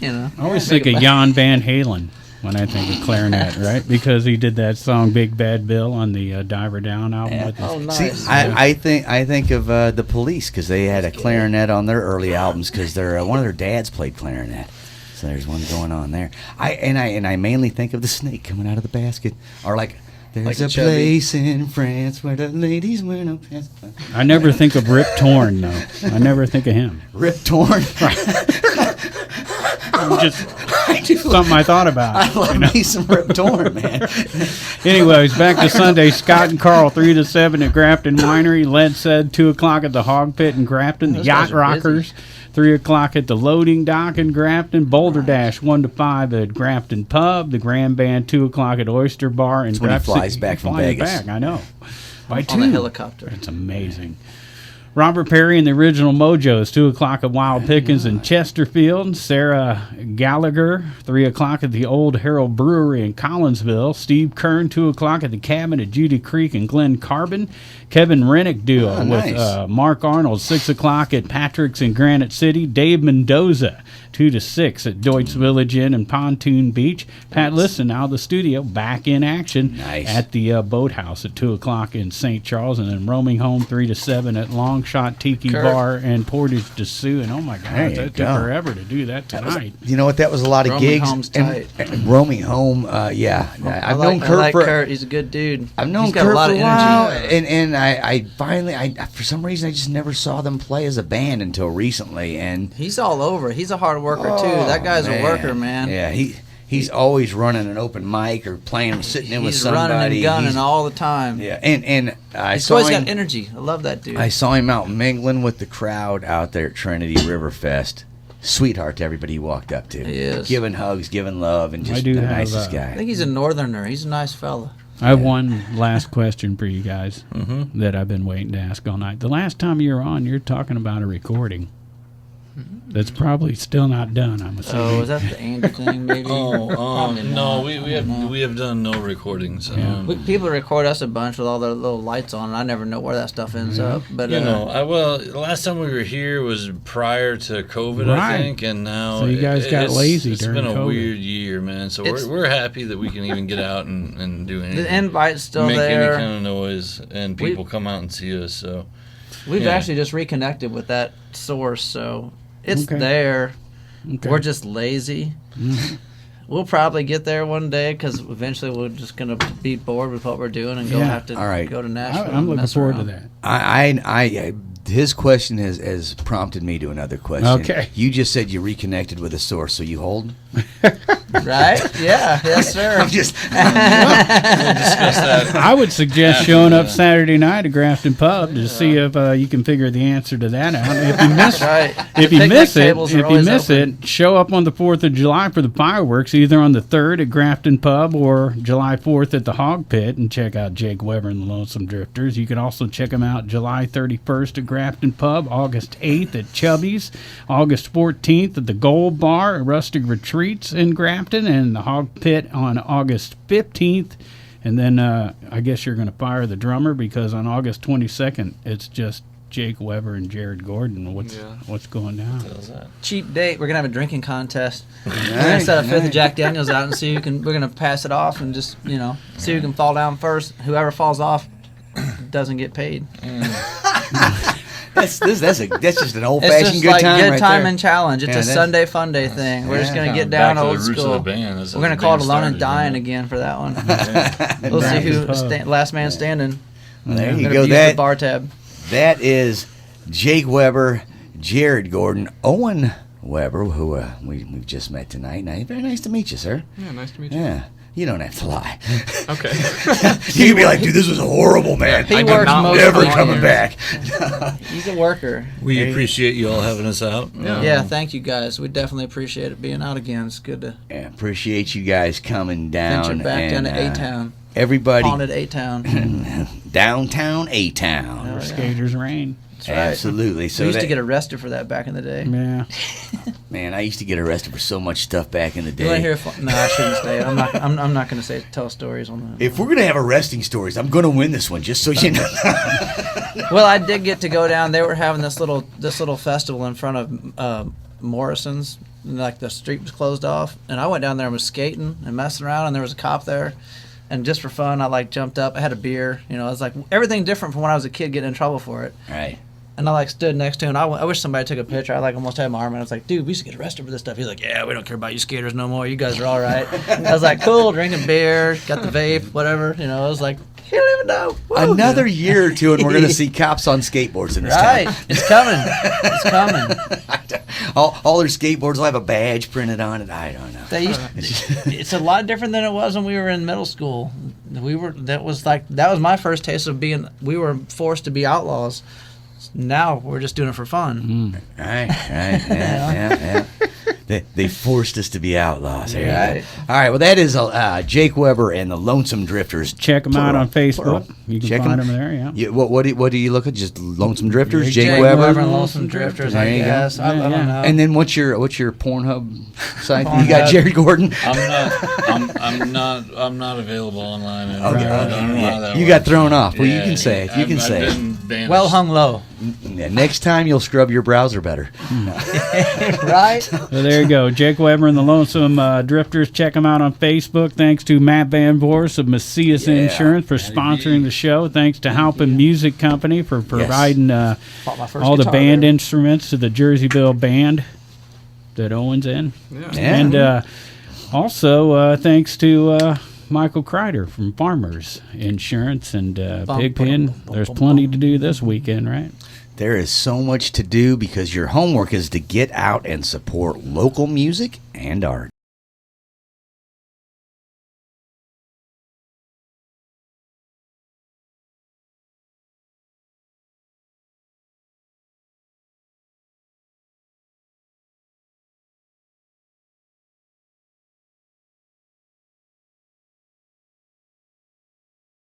you know, I always think of Jan Van Halen when I think of clarinet, right? Because he did that song "Big Bad Bill" on the Diver Down album. Yeah. Oh, nice. See, I think of the Police because they had a clarinet on their early albums because one of their dads played clarinet. So there's one going on there. I mainly think of the snake coming out of the basket, or like. There's a place in France where the ladies wear no pants. I never think of Rip Torn, though. I never think of him. Rip Torn? Just something I thought about. I love me some Rip Torn, man. Anyways, back to Sunday. Scott and Carl, 3 to 7 at Grafton Winery. Led said 2 o'clock at the Hog Pit in Grafton. The Yacht Rockers, 3 o'clock at the Loading Dock in Grafton. Boulder Dash, 1 to 5 at Grafton Pub. The Grand Band, 2 o'clock at Oyster Bar in Grafton. When he flies back from Vegas. Back, I know. By 2. On a helicopter. It's amazing. Robert Perry and the Original Mojos, 2 o'clock at Wild Pickens in Chesterfield. Sarah Gallagher, 3 o'clock at the Old Harold Brewery in Collinsville. Steve Kern, 2 o'clock at the Cabin at Judy Creek in Glen Carbon. Kevin Rennick duo with Mark Arnold, 6 o'clock at Patrick's in Granite City. Dave Mendoza, 2 to 6 at Deutsch Village Inn and Pontoon Beach. Pat Liston out of the studio, back in action at the Boathouse at 2 o'clock in St. Charles. And then roaming home 3 to 7 at Longshot Tiki Bar and Portage de Sioux. And oh my God, that took forever to do that tonight. You know what? That was a lot of roaming gigs. Home's tight. And roaming home, yeah. I've known Kurt Kurt. He's a good dude. I've known He's got Kurt a lot for of a while, energy. and I finally, for some reason, I just never saw them play as a band until recently. And he's all over. He's a hard worker too. That guy's a worker, man. Yeah, he's always running an open mic or playing, sitting in with somebody. He's running and gunning all the time. Yeah, and he's always got energy. I love that dude. I saw him out mingling with the crowd out there at Trinity Riverfest. Sweetheart to everybody he walked up to. He is. Giving hugs, giving love, and just the nicest guy. I think he's a northerner. He's a nice fella. I have one last question for you guys that I've been waiting to ask all night. The last time you were on, you're talking about a recording. That's probably still not done, I'm assuming. Oh, is that the Andy thing, maybe? Probably no, not. we have done no recordings. Yeah. People record us a bunch with all their little lights on, and I never know where that stuff ends up. But the last time we were here was prior to COVID, Right. I think, and now So you guys got lazy It's during been a COVID. weird year, man. So we're happy that we can even get out and do anything. the invite's still make there. any kind of noise, and people come out and see us. So We've Yeah. actually just reconnected with that source, so it's Okay. there. Okay. We're just lazy. We'll probably get there one day because eventually we're just gonna be bored with what we're doing and Yeah. have to All right. go to Nashville. I'm and looking mess forward around. to that. I his question has prompted me to another question. Okay. You just said you reconnected with a source, so you hold? Right? Yeah. Yes, sir. I'm just we'll discuss that. I would suggest showing up Saturday night at Grafton Pub to see if you can figure the answer to that out. If you miss, Right. if The you picnic miss it, tables are if you always miss open. it, show up on the 4th of July for the fireworks, either on the 3rd at Grafton Pub or July 4th at the Hawg Pit, and check out Jake Weber and the Lonesome Drifters. You can also check them out July 31st at Grafton Pub, August 8th at Cubbys, August 14th at the Gold Bar at Rustic Retreats in Grafton, and the Hawg Pit on August 15th. And then I guess you're going to fire the drummer because on August 22nd, it's just Jake Weber and Jared Gordon. What's going down? Cheap date. We're gonna have a drinking contest. We're gonna set a fifth of Jack Daniels out and see who can. We're gonna pass it off and just see who can fall down first. Whoever falls off doesn't get paid. that's just an old It's fashioned just good like time good right time there. and challenge. It's Yeah, a that's- Sunday fun day thing. We're just gonna Yeah. get down Back to old the roots school. of the band. That's We're how gonna the call it band Alone and started, Dying you know? again for that one. We'll see who last man standing. There you Gonna go. use the bar tab. That is Jake Weber, Jared Gordon, Owen Weber, who we've just met tonight. Very nice to meet you, sir. Yeah, nice to meet you. Yeah, you don't have to lie. Okay. You can be like, dude, this was horrible, man. He I'm works most never of the coming years. back. He's a worker. We appreciate you all having us out. Yeah, thank you guys. We definitely appreciate it being out again. It's good to Yeah, appreciate you guys coming down. venture back down and, to A-Town. Everybody, Haunted A-Town. downtown A-Town. Oh, yeah. Skaters Rain. That's right. Absolutely. We So used to that- get arrested for that back in the day. Yeah. man, I used to get arrested for so much stuff back in the You want to day. hear? No, I shouldn't say it. I'm not going to tell stories on that. If we're gonna have arresting stories, I'm gonna win this one, just so you know. Well, I did get to go down. They were having this little festival in front of Morrison's. And, like the street was closed off, and I went down there and was skating and messing around, and there was a cop there. And just for fun, I jumped up. I had a beer. It was like everything different from when I was a kid getting in trouble for it. Right. And I stood next to him. I wish somebody took a picture. I almost had my arm, and I was like, "Dude, we used to get arrested for this stuff." He's like, "Yeah, we don't care about you skaters no more. You guys are all right." I was like, "Cool." Drinking beer, got the vape, whatever. I was like, "You don't even know." Woo. Another year or two, and we're gonna see cops on skateboards in this Right, town. it's coming. It's coming. All their skateboards will have a badge printed on it. I don't know. It's a lot different than it was when we were in middle school. That was my first taste of we were forced to be outlaws. Now we're just doing it for fun. Right. Yeah. They forced us to be outlaws. There you Right. go. All right. Well, that is Jake Weber and the Lonesome Drifters. Check them out Plural. on Facebook. Plural. You can Check find them there, yeah. What do you look at? Just Lonesome Drifters, Jake Jake Weber. and Lonesome Drifters, There I you go. guess. I don't Yeah. know. And then what's your Pornhub site? You Pornhub. got Jared Gordon. I'm not available online anymore. Okay. I don't know how that You works. got thrown off. Well, you Yeah, can say it. You can I've say it. been banished. Well hung low. Yeah, next time you'll scrub your browser better. Right? So there you go. Jake Weber and the Lonesome Drifters. Check them out on Facebook. Thanks to Matt Van Voorhis of Macias Insurance for sponsoring the show. Thanks to Halpin Music Company for providing Bought my first all the guitar band there. instruments to the Jerseyville band that Owen's in. Yeah. Yeah. And also thanks to Michael Crider from Farmers Insurance and Pigpen. There's plenty to do this weekend, right? There is so much to do because your homework is to get out and support local music and art.